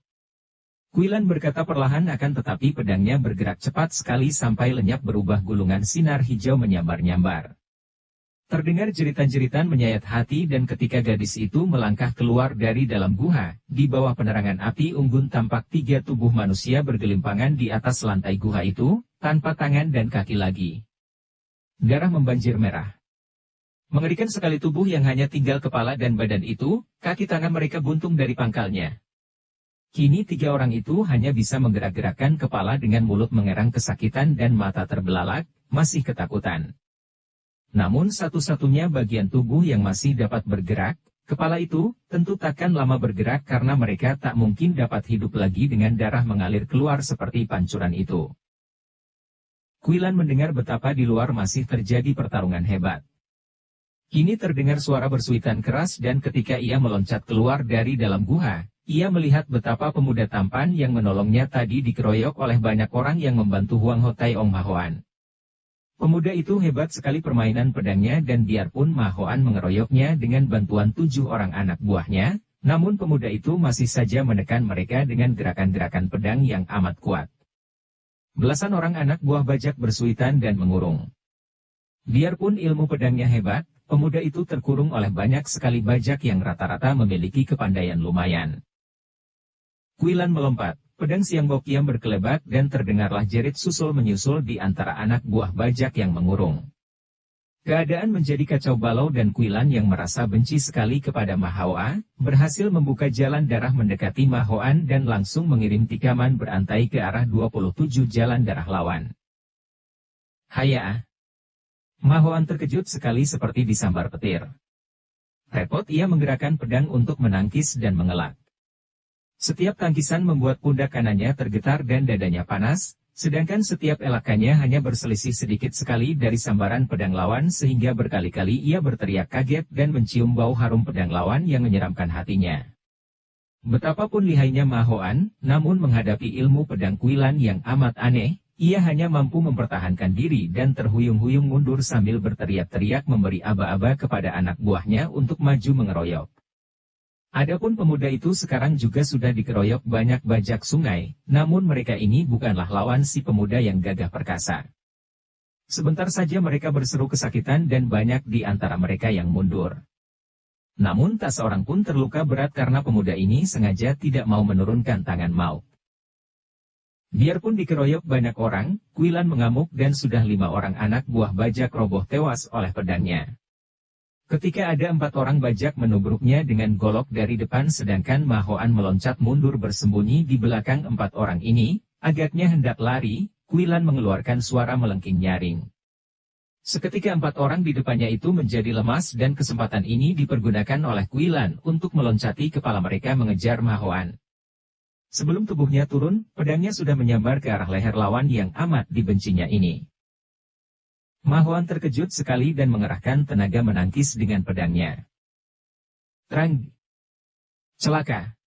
Kuilan berkata perlahan akan tetapi pedangnya bergerak cepat sekali sampai lenyap berubah gulungan sinar hijau menyambar-nyambar. Terdengar jeritan-jeritan menyayat hati dan ketika gadis itu melangkah keluar dari dalam guha, di bawah penerangan api unggun tampak 3 tubuh manusia bergelimpangan di atas lantai guha itu, tanpa tangan dan kaki lagi. Darah membanjir merah. Mengerikan sekali tubuh yang hanya tinggal kepala dan badan itu, kaki tangan mereka buntung dari pangkalnya. Kini 3 orang itu hanya bisa menggerak-gerakkan kepala dengan mulut mengerang kesakitan dan mata terbelalak, masih ketakutan. Namun satu-satunya bagian tubuh yang masih dapat bergerak, kepala itu, tentu takkan lama bergerak karena mereka tak mungkin dapat hidup lagi dengan darah mengalir keluar seperti pancuran itu. Kuilan mendengar betapa di luar masih terjadi pertarungan hebat. Kini terdengar suara bersuitan keras dan ketika ia meloncat keluar dari dalam guha, ia melihat betapa pemuda tampan yang menolongnya tadi dikeroyok oleh banyak orang yang membantu Huang Ho Tai Ong Mahoan. Pemuda itu hebat sekali permainan pedangnya dan biarpun Mahoan mengeroyoknya dengan bantuan 7 orang anak buahnya, namun pemuda itu masih saja menekan mereka dengan gerakan-gerakan pedang yang amat kuat. Belasan orang anak buah bajak bersuitan dan mengurung. Biarpun ilmu pedangnya hebat, pemuda itu terkurung oleh banyak sekali bajak yang rata-rata memiliki kepandaian lumayan. Kuilan melompat. Pedang Siang Bok Kiam berkelebat dan terdengarlah jerit susul menyusul di antara anak buah bajak yang mengurung. Keadaan menjadi kacau balau dan Kuilan yang merasa benci sekali kepada Mahoa, berhasil membuka jalan darah mendekati Mahoan dan langsung mengirim tikaman berantai ke arah 27 jalan darah lawan. Haya! Mahoan terkejut sekali seperti disambar petir. Repot ia menggerakkan pedang untuk menangkis dan mengelak. Setiap tangkisan membuat pundak kanannya tergetar dan dadanya panas, sedangkan setiap elakannya hanya berselisih sedikit sekali dari sambaran pedang lawan sehingga berkali-kali ia berteriak kaget dan mencium bau harum pedang lawan yang menyeramkan hatinya. Betapapun lihainya Mahoan, namun menghadapi ilmu pedang Kuilan yang amat aneh, ia hanya mampu mempertahankan diri dan terhuyung-huyung mundur sambil berteriak-teriak memberi aba-aba kepada anak buahnya untuk maju mengeroyok. Adapun pemuda itu sekarang juga sudah dikeroyok banyak bajak sungai, namun mereka ini bukanlah lawan si pemuda yang gagah perkasa. Sebentar saja mereka berseru kesakitan dan banyak di antara mereka yang mundur. Namun tak seorang pun terluka berat karena pemuda ini sengaja tidak mau menurunkan tangan maut. Biarpun dikeroyok banyak orang, Kuilan mengamuk dan sudah 5 orang anak buah bajak roboh tewas oleh pedangnya. Ketika ada 4 orang bajak menubruknya dengan golok dari depan sedangkan Mahoan meloncat mundur bersembunyi di belakang 4 orang ini, agaknya hendak lari, Kuilan mengeluarkan suara melengking nyaring. Seketika 4 orang di depannya itu menjadi lemas dan kesempatan ini dipergunakan oleh Kuilan untuk meloncati kepala mereka mengejar Mahoan. Sebelum tubuhnya turun, pedangnya sudah menyambar ke arah leher lawan yang amat dibencinya ini. Mahoan terkejut sekali dan mengerahkan tenaga menangkis dengan pedangnya. Terang! Celaka!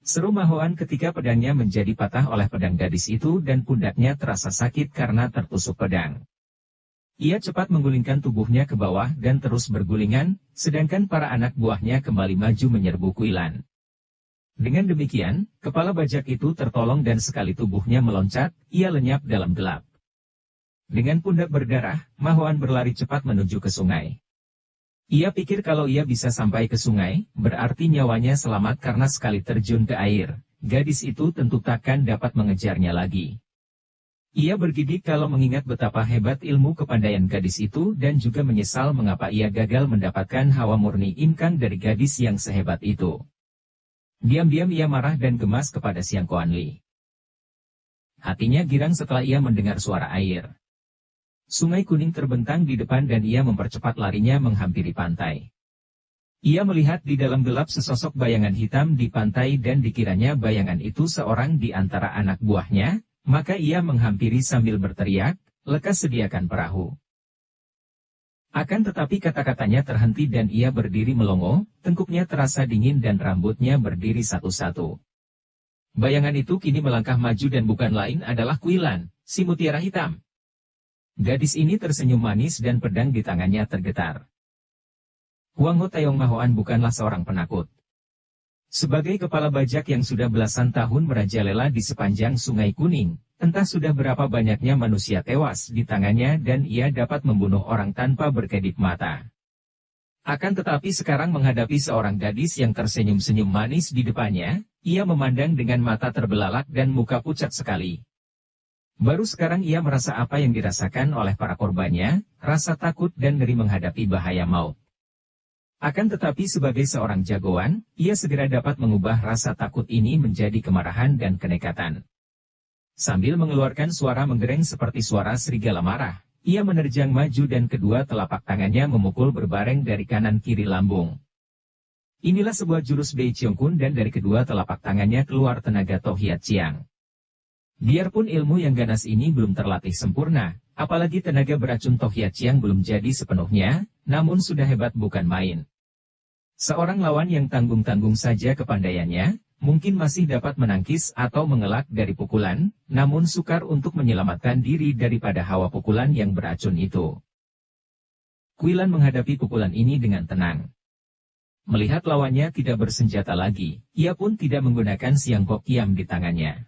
Seru Mahoan ketika pedangnya menjadi patah oleh pedang gadis itu dan pundaknya terasa sakit karena tertusuk pedang. Ia cepat menggulingkan tubuhnya ke bawah dan terus bergulingan, sedangkan para anak buahnya kembali maju menyerbu Kuilan. Dengan demikian, kepala bajak itu tertolong dan sekali tubuhnya meloncat, ia lenyap dalam gelap. Dengan pundak berdarah, Mahoan berlari cepat menuju ke sungai. Ia pikir kalau ia bisa sampai ke sungai, berarti nyawanya selamat karena sekali terjun ke air, gadis itu tentu takkan dapat mengejarnya lagi. Ia bergidik kalau mengingat betapa hebat ilmu kepandaian gadis itu dan juga menyesal mengapa ia gagal mendapatkan hawa murni Im Kang dari gadis yang sehebat itu. Diam-diam ia marah dan gemas kepada Siang Kuan Li. Hatinya girang setelah ia mendengar suara air. Sungai kuning terbentang di depan dan ia mempercepat larinya menghampiri pantai. Ia melihat di dalam gelap sesosok bayangan hitam di pantai dan dikiranya bayangan itu seorang di antara anak buahnya, maka ia menghampiri sambil berteriak, "Lekas sediakan perahu." Akan tetapi kata-katanya terhenti dan ia berdiri melongo, tengkuknya terasa dingin dan rambutnya berdiri satu-satu. Bayangan itu kini melangkah maju dan bukan lain adalah Kuilan, si mutiara hitam. Gadis ini tersenyum manis dan pedang di tangannya tergetar. Huang Ho Taeyong Mahoan bukanlah seorang penakut. Sebagai kepala bajak yang sudah belasan tahun merajalela di sepanjang Sungai Kuning, entah sudah berapa banyaknya manusia tewas di tangannya dan ia dapat membunuh orang tanpa berkedip mata. Akan tetapi sekarang menghadapi seorang gadis yang tersenyum-senyum manis di depannya, ia memandang dengan mata terbelalak dan muka pucat sekali. Baru sekarang ia merasa apa yang dirasakan oleh para korbannya, rasa takut dan ngeri menghadapi bahaya maut. Akan tetapi sebagai seorang jagoan, ia segera dapat mengubah rasa takut ini menjadi kemarahan dan kenekatan. Sambil mengeluarkan suara menggereng seperti suara serigala marah, ia menerjang maju dan kedua telapak tangannya memukul berbareng dari kanan kiri lambung. Inilah sebuah jurus Bei Cheong Kun dan dari kedua telapak tangannya keluar tenaga Toh Hiat Chiang. Biarpun ilmu yang ganas ini belum terlatih sempurna, apalagi tenaga beracun Toh Hiat Chiang belum jadi sepenuhnya, namun sudah hebat bukan main. Seorang lawan yang tanggung-tanggung saja kepandaiannya, mungkin masih dapat menangkis atau mengelak dari pukulan, namun sukar untuk menyelamatkan diri daripada hawa pukulan yang beracun itu. Kuilan menghadapi pukulan ini dengan tenang. Melihat lawannya tidak bersenjata lagi, ia pun tidak menggunakan Siang Kok Kiam di tangannya.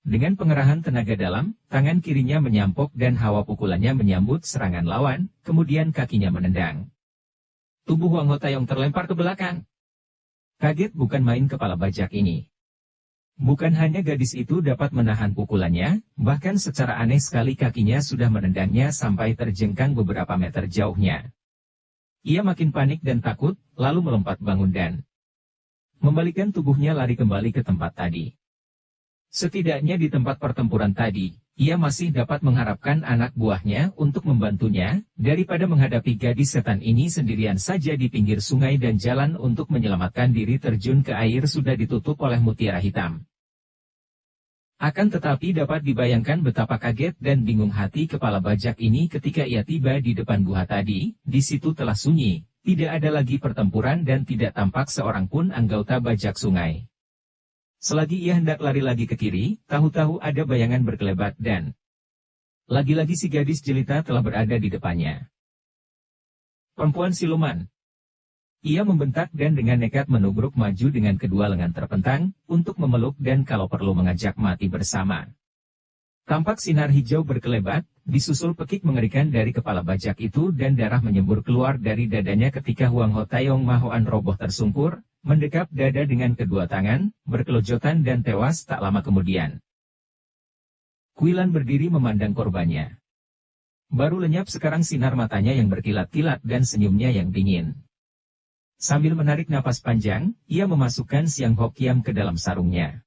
Dengan pengerahan tenaga dalam, tangan kirinya menyampok dan hawa pukulannya menyambut serangan lawan, kemudian kakinya menendang. Tubuh Huang Ho Taeyong terlempar ke belakang. Kaget bukan main kepala bajak ini. Bukan hanya gadis itu dapat menahan pukulannya, bahkan secara aneh sekali kakinya sudah menendangnya sampai terjengkang beberapa meter jauhnya. Ia makin panik dan takut, lalu melompat bangun dan membalikkan tubuhnya lari kembali ke tempat tadi. Setidaknya di tempat pertempuran tadi, ia masih dapat mengharapkan anak buahnya untuk membantunya, daripada menghadapi gadis setan ini sendirian saja di pinggir sungai dan jalan untuk menyelamatkan diri terjun ke air sudah ditutup oleh mutiara hitam. Akan tetapi dapat dibayangkan betapa kaget dan bingung hati kepala bajak ini ketika ia tiba di depan gua tadi, di situ telah sunyi, tidak ada lagi pertempuran dan tidak tampak seorang pun anggota bajak sungai. Selagi ia hendak lari lagi ke kiri, tahu-tahu ada bayangan berkelebat dan lagi-lagi si gadis jelita telah berada di depannya. Perempuan siluman. Ia membentak dan dengan nekat menubruk maju dengan kedua lengan terpentang, untuk memeluk dan kalau perlu mengajak mati bersama. Tampak sinar hijau berkelebat, disusul pekik mengerikan dari kepala bajak itu dan darah menyembur keluar dari dadanya ketika Huang Ho Taeyong Mahoan roboh tersungkur, mendekap dada dengan kedua tangan, berkelojotan dan tewas tak lama kemudian. Kuilan berdiri memandang korbannya. Baru lenyap sekarang sinar matanya yang berkilat-kilat dan senyumnya yang dingin. Sambil menarik napas panjang, ia memasukkan Siang Hokiam ke dalam sarungnya.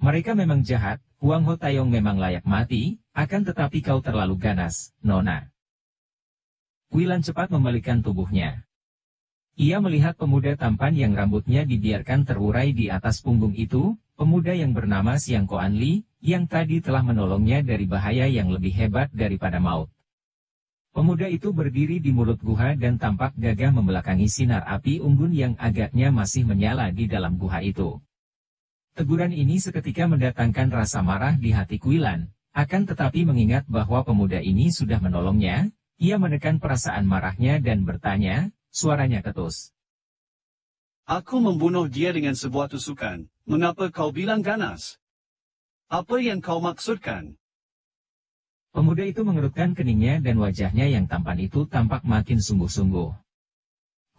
Mereka memang jahat, Huang Ho Taeyong memang layak mati, akan tetapi kau terlalu ganas, Nona. Kuilan cepat membalikkan tubuhnya. Ia melihat pemuda tampan yang rambutnya dibiarkan terurai di atas punggung itu, pemuda yang bernama Siang Koan Li, yang tadi telah menolongnya dari bahaya yang lebih hebat daripada maut. Pemuda itu berdiri di mulut guha dan tampak gagah membelakangi sinar api unggun yang agaknya masih menyala di dalam guha itu. Teguran ini seketika mendatangkan rasa marah di hati Kuilan, akan tetapi mengingat bahwa pemuda ini sudah menolongnya, ia menekan perasaan marahnya dan bertanya, suaranya ketus. Aku membunuh dia dengan sebuah tusukan, mengapa kau bilang ganas? Apa yang kau maksudkan? Pemuda itu mengerutkan keningnya dan wajahnya yang tampan itu tampak makin sungguh-sungguh.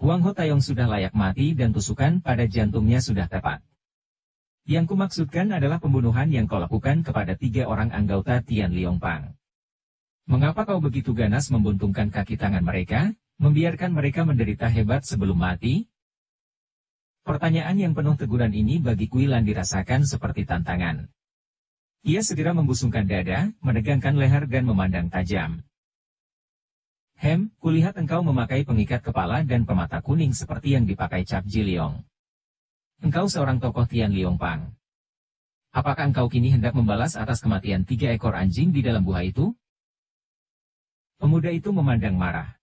Huang Ho Taeyong sudah layak mati dan tusukan pada jantungnya sudah tepat. Yang kumaksudkan adalah pembunuhan yang kau lakukan kepada 3 orang anggota Tian Liong Pang. Mengapa kau begitu ganas membuntungkan kaki tangan mereka, membiarkan mereka menderita hebat sebelum mati? Pertanyaan yang penuh teguran ini bagi Kuilan dirasakan seperti tantangan. Ia segera membusungkan dada, menegangkan leher dan memandang tajam. Kulihat engkau memakai pengikat kepala dan pemata kuning seperti yang dipakai Cap Ji Leong. Engkau seorang tokoh Tian Liong Pang. Apakah engkau kini hendak membalas atas kematian 3 ekor anjing di dalam gua itu? Pemuda itu memandang marah.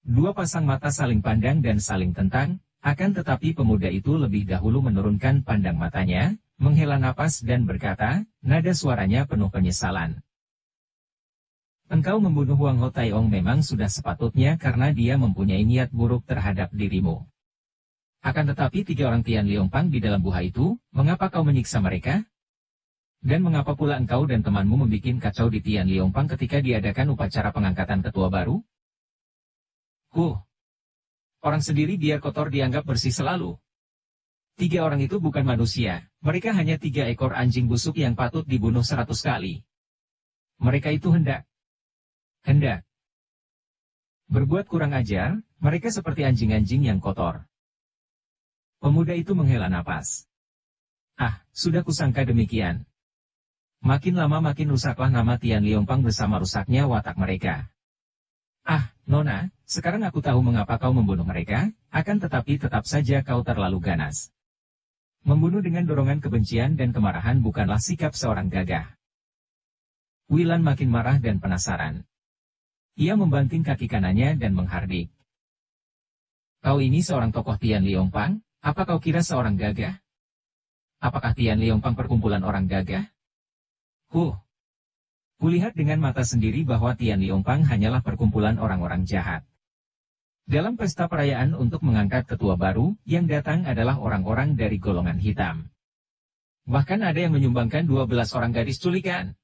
2 pasang mata saling pandang dan saling tentang, akan tetapi pemuda itu lebih dahulu menurunkan pandang matanya, menghela napas dan berkata, nada suaranya penuh penyesalan. Engkau membunuh Huang Ho Taeyong memang sudah sepatutnya karena dia mempunyai niat buruk terhadap dirimu. Akan tetapi 3 orang Tian Liong Pang di dalam gua itu, mengapa kau menyiksa mereka? Dan mengapa pula engkau dan temanmu membuat kacau di Tian Liong Pang ketika diadakan upacara pengangkatan ketua baru? Orang sendiri biar kotor dianggap bersih selalu. 3 orang itu bukan manusia, mereka hanya 3 ekor anjing busuk yang patut dibunuh 100 kali. Mereka itu hendak berbuat kurang ajar, mereka seperti anjing-anjing yang kotor. Pemuda itu menghela napas. Sudah kusangka demikian. Makin lama makin rusaklah nama Tian Liong Pang bersama rusaknya watak mereka. Nona, sekarang aku tahu mengapa kau membunuh mereka, akan tetapi tetap saja kau terlalu ganas. Membunuh dengan dorongan kebencian dan kemarahan bukanlah sikap seorang gagah. Kuilan makin marah dan penasaran. Ia membanting kaki kanannya dan menghardik. Kau ini seorang tokoh Tian Liong Pang, apa kau kira seorang gagah? Apakah Tian Liong Pang perkumpulan orang gagah? Kulihat dengan mata sendiri bahwa Tian Liong Pang hanyalah perkumpulan orang-orang jahat. Dalam pesta perayaan untuk mengangkat ketua baru, yang datang adalah orang-orang dari golongan hitam. Bahkan ada yang menyumbangkan 12 orang gadis culikan.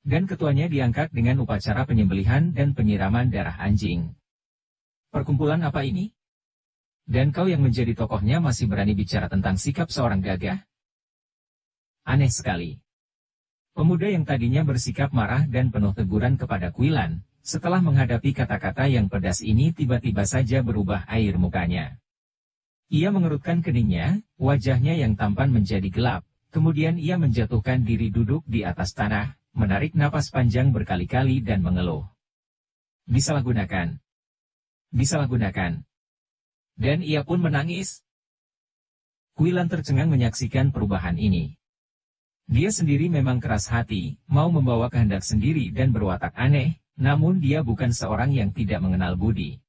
Dan ketuanya diangkat dengan upacara penyembelihan dan penyiraman darah anjing. Perkumpulan apa ini? Dan kau yang menjadi tokohnya masih berani bicara tentang sikap seorang gagah? Aneh sekali. Pemuda yang tadinya bersikap marah dan penuh teguran kepada Kuilan, setelah menghadapi kata-kata yang pedas ini tiba-tiba saja berubah air mukanya. Ia mengerutkan keningnya, wajahnya yang tampan menjadi gelap, kemudian ia menjatuhkan diri duduk di atas tanah, menarik napas panjang berkali-kali dan mengeluh. Disalahgunakan. Dan ia pun menangis. Kuilan tercengang menyaksikan perubahan ini. Dia sendiri memang keras hati, mau membawa kehendak sendiri dan berwatak aneh, namun dia bukan seorang yang tidak mengenal budi.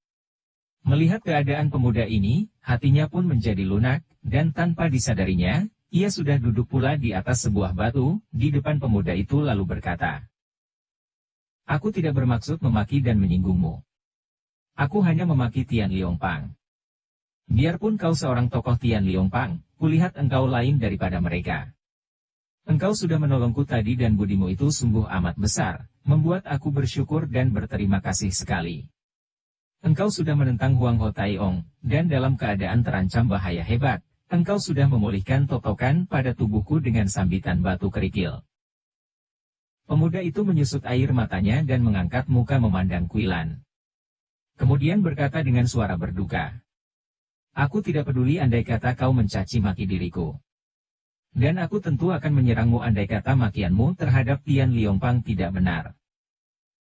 Melihat keadaan pemuda ini, hatinya pun menjadi lunak, dan tanpa disadarinya, ia sudah duduk pula di atas sebuah batu, di depan pemuda itu lalu berkata, Aku tidak bermaksud memaki dan menyinggungmu. Aku hanya memaki Tian Liongpang. Biarpun kau seorang tokoh Tian Liongpang, kulihat engkau lain daripada mereka. Engkau sudah menolongku tadi dan budimu itu sungguh amat besar, membuat aku bersyukur dan berterima kasih sekali. Engkau sudah menentang Huang Ho Taiong, dan dalam keadaan terancam bahaya hebat, engkau sudah memulihkan totokan pada tubuhku dengan sambitan batu kerikil. Pemuda itu menyusut air matanya dan mengangkat muka memandang Kuilan. Kemudian berkata dengan suara berduka. Aku tidak peduli andai kata kau mencaci maki diriku. Dan aku tentu akan menyerangmu andai kata makianmu terhadap Tian Liongpang tidak benar.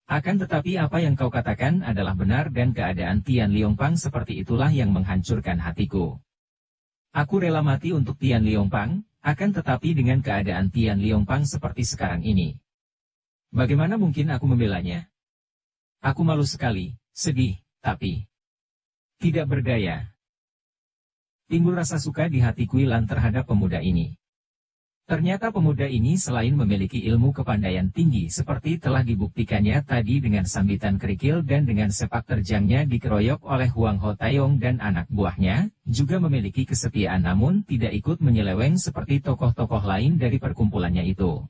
Akan tetapi apa yang kau katakan adalah benar dan keadaan Tian Liongpang seperti itulah yang menghancurkan hatiku. Aku rela mati untuk Tian Liongpang, akan tetapi dengan keadaan Tian Liongpang seperti sekarang ini. Bagaimana mungkin aku membelanya? Aku malu sekali, sedih, tapi tidak berdaya. Timbul rasa suka di hati Kuilan terhadap pemuda ini. Ternyata pemuda ini selain memiliki ilmu kepandaian tinggi seperti telah dibuktikannya tadi dengan sambitan kerikil dan dengan sepak terjangnya dikeroyok oleh Huang Ho Taiong dan anak buahnya, juga memiliki kesetiaan namun tidak ikut menyeleweng seperti tokoh-tokoh lain dari perkumpulannya itu.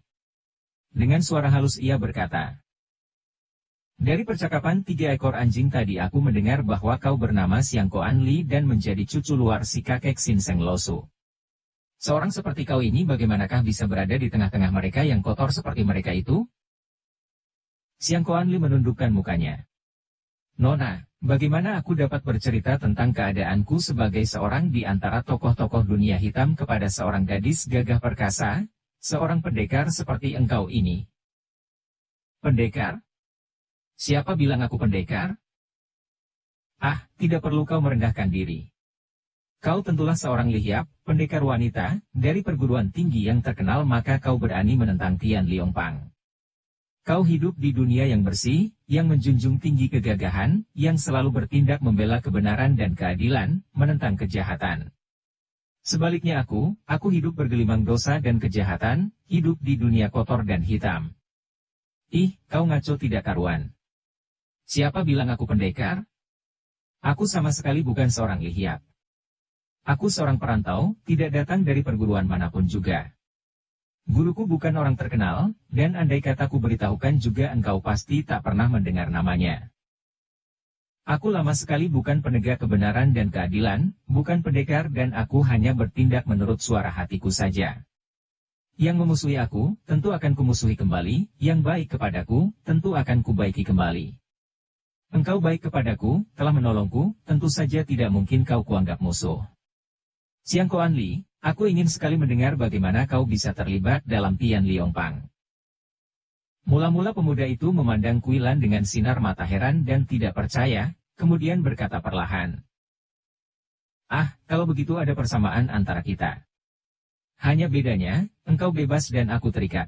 Dengan suara halus ia berkata, dari percakapan 3 ekor anjing tadi aku mendengar bahwa kau bernama Siang Koan Li dan menjadi cucu luar si kakek Sin Seng Losu. Seorang seperti kau ini bagaimanakah bisa berada di tengah-tengah mereka yang kotor seperti mereka itu? Siang Koan Li menundukkan mukanya. Nona, bagaimana aku dapat bercerita tentang keadaanku sebagai seorang di antara tokoh-tokoh dunia hitam kepada seorang gadis gagah perkasa, seorang pendekar seperti engkau ini? Pendekar? Siapa bilang aku pendekar? Ah, tidak perlu kau merendahkan diri. Kau tentulah seorang lihiap, pendekar wanita, dari perguruan tinggi yang terkenal maka kau berani menentang Tian Liongpang. Kau hidup di dunia yang bersih, yang menjunjung tinggi kegagahan, yang selalu bertindak membela kebenaran dan keadilan, menentang kejahatan. Sebaliknya aku hidup bergelimang dosa dan kejahatan, hidup di dunia kotor dan hitam. Ih, kau ngaco tidak karuan. Siapa bilang aku pendekar? Aku sama sekali bukan seorang lihiap. Aku seorang perantau, tidak datang dari perguruan manapun juga. Guruku bukan orang terkenal, dan andai kataku beritahukan juga engkau pasti tak pernah mendengar namanya. Aku lama sekali bukan penegak kebenaran dan keadilan, bukan pendekar dan aku hanya bertindak menurut suara hatiku saja. Yang memusuhi aku, tentu akan kumusuhi kembali, yang baik kepadaku, tentu akan kubaiki kembali. Engkau baik kepadaku, telah menolongku, tentu saja tidak mungkin kau kuanggap musuh. Siang Koan Li, aku ingin sekali mendengar bagaimana kau bisa terlibat dalam Tian Liongpang. Mula-mula pemuda itu memandang Kuilan dengan sinar mata heran dan tidak percaya, kemudian berkata perlahan. Ah, kalau begitu ada persamaan antara kita. Hanya bedanya, engkau bebas dan aku terikat.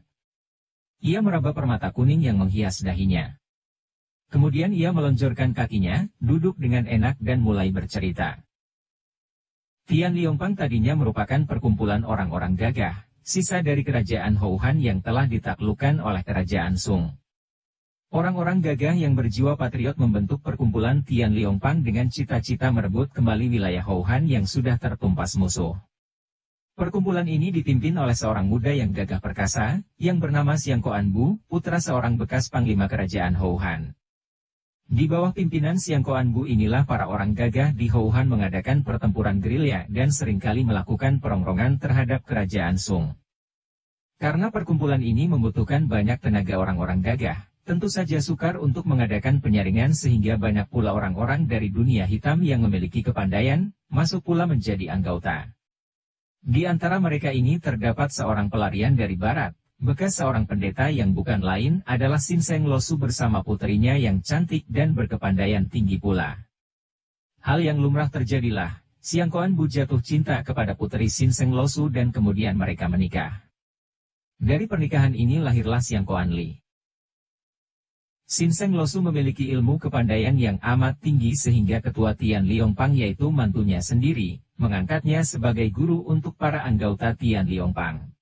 Ia meraba permata kuning yang menghias dahinya. Kemudian ia melonjorkan kakinya, duduk dengan enak dan mulai bercerita. Tian Liongpang tadinya merupakan perkumpulan orang-orang gagah, sisa dari kerajaan Houhan yang telah ditaklukkan oleh kerajaan Sung. Orang-orang gagah yang berjiwa patriot membentuk perkumpulan Tian Liongpang dengan cita-cita merebut kembali wilayah Houhan yang sudah tertumpas musuh. Perkumpulan ini dipimpin oleh seorang muda yang gagah perkasa, yang bernama Siang Koan Bu, putra seorang bekas panglima kerajaan Houhan. Di bawah pimpinan Siang Koan Bu inilah para orang gagah di Houhan mengadakan pertempuran gerilya dan seringkali melakukan perongrongan terhadap kerajaan Sung. Karena perkumpulan ini membutuhkan banyak tenaga orang-orang gagah, tentu saja sukar untuk mengadakan penyaringan sehingga banyak pula orang-orang dari dunia hitam yang memiliki kepandaian, masuk pula menjadi anggota. Di antara mereka ini terdapat seorang pelarian dari barat. Bekas seorang pendeta yang bukan lain adalah Sin Seng Losu bersama putrinya yang cantik dan berkepandaian tinggi pula. Hal yang lumrah terjadilah, Siang Koan Bu jatuh cinta kepada putri Sin Seng Losu dan kemudian mereka menikah. Dari pernikahan ini lahirlah Siang Koan Li. Sin Seng Losu memiliki ilmu kepandaian yang amat tinggi sehingga ketua Tian Liongpang yaitu mantunya sendiri, mengangkatnya sebagai guru untuk para anggota Tian Liongpang.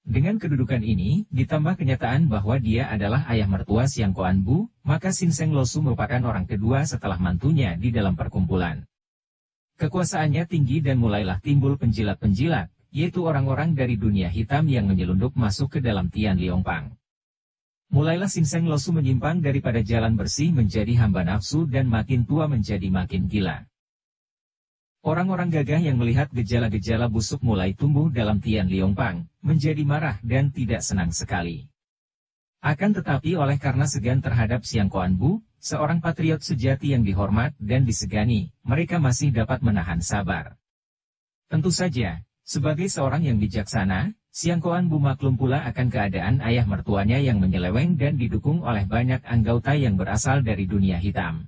Dengan kedudukan ini, ditambah kenyataan bahwa dia adalah ayah mertua Siang Koan Bu, maka Sin Seng Losu merupakan orang kedua setelah mantunya di dalam perkumpulan. Kekuasaannya tinggi dan mulailah timbul penjilat-penjilat, yaitu orang-orang dari dunia hitam yang menyelundup masuk ke dalam Tian Liongpang. Mulailah Sin Seng Losu menyimpang daripada jalan bersih menjadi hamba nafsu dan makin tua menjadi makin gila. Orang-orang gagah yang melihat gejala-gejala busuk mulai tumbuh dalam Tian Liongpang, menjadi marah dan tidak senang sekali. Akan tetapi oleh karena segan terhadap Siang Koan Bu, seorang patriot sejati yang dihormat dan disegani, mereka masih dapat menahan sabar. Tentu saja, sebagai seorang yang bijaksana, Siang Koan Bu maklum pula akan keadaan ayah mertuanya yang menyeleweng dan didukung oleh banyak anggota yang berasal dari dunia hitam.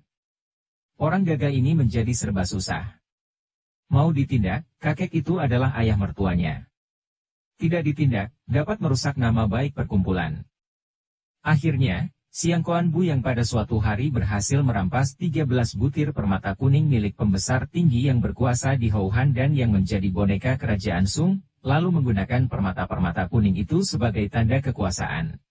Orang gagah ini menjadi serba susah. Mau ditindak, kakek itu adalah ayah mertuanya. Tidak ditindak, dapat merusak nama baik perkumpulan. Akhirnya, Siang Koan Bu yang pada suatu hari berhasil merampas 13 butir permata kuning milik pembesar tinggi yang berkuasa di Houhan dan yang menjadi boneka kerajaan Sung, lalu menggunakan permata-permata kuning itu sebagai tanda kekuasaan.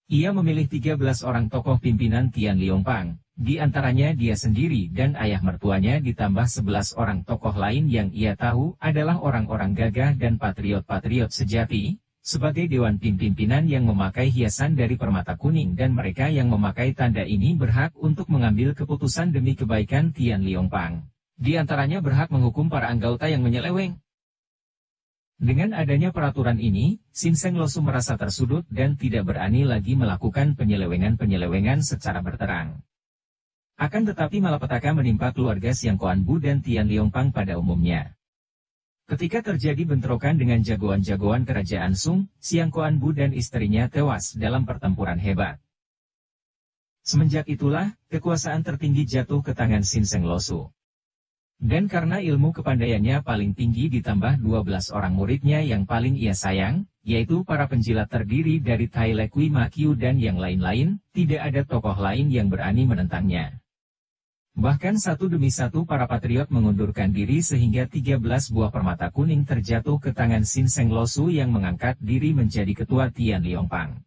Ia memilih 13 orang tokoh pimpinan Tian Liongpang, di antaranya dia sendiri dan ayah mertuanya ditambah 11 orang tokoh lain yang ia tahu adalah orang-orang gagah dan patriot-patriot sejati, sebagai dewan pimpinan yang memakai hiasan dari permata kuning dan mereka yang memakai tanda ini berhak untuk mengambil keputusan demi kebaikan Tian Liongpang. Di antaranya berhak menghukum para anggota yang menyeleweng. Dengan adanya peraturan ini, Sin Seng Losu merasa tersudut dan tidak berani lagi melakukan penyelewengan-penyelewengan secara berterang. Akan tetapi malapetaka menimpa keluarga Siang Koan Bu dan Tian Liongpang pada umumnya. Ketika terjadi bentrokan dengan jagoan-jagoan kerajaan Sung, Siang Koan Bu dan istrinya tewas dalam pertempuran hebat. Semenjak itulah, kekuasaan tertinggi jatuh ke tangan Sin Seng Losu. Dan karena ilmu kepandaiannya paling tinggi ditambah 12 orang muridnya yang paling ia sayang, yaitu para penjilat terdiri dari Tai Lekui Makiu dan yang lain-lain, tidak ada tokoh lain yang berani menentangnya. Bahkan satu demi satu para patriot mengundurkan diri sehingga 13 buah permata kuning terjatuh ke tangan Sin Seng Losu yang mengangkat diri menjadi ketua Tian Liongpang.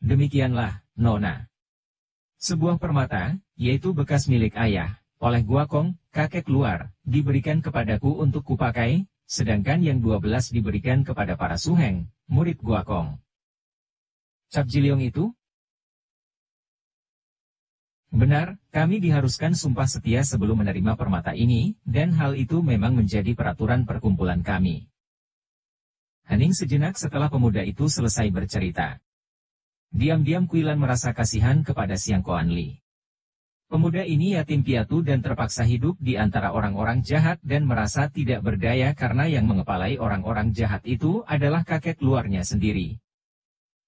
Demikianlah, Nona. Sebuah permata, yaitu bekas milik ayah, oleh Guakong, kakek luar, diberikan kepadaku untuk kupakai, sedangkan yang 12 diberikan kepada para suheng, murid Guakong. Cap Jiliong itu? Benar, kami diharuskan sumpah setia sebelum menerima permata ini, dan hal itu memang menjadi peraturan perkumpulan kami. Hening sejenak setelah pemuda itu selesai bercerita. Diam-diam Kuilan merasa kasihan kepada Siang Koan Li. Pemuda ini yatim piatu dan terpaksa hidup di antara orang-orang jahat dan merasa tidak berdaya karena yang mengepalai orang-orang jahat itu adalah kakek luarnya sendiri.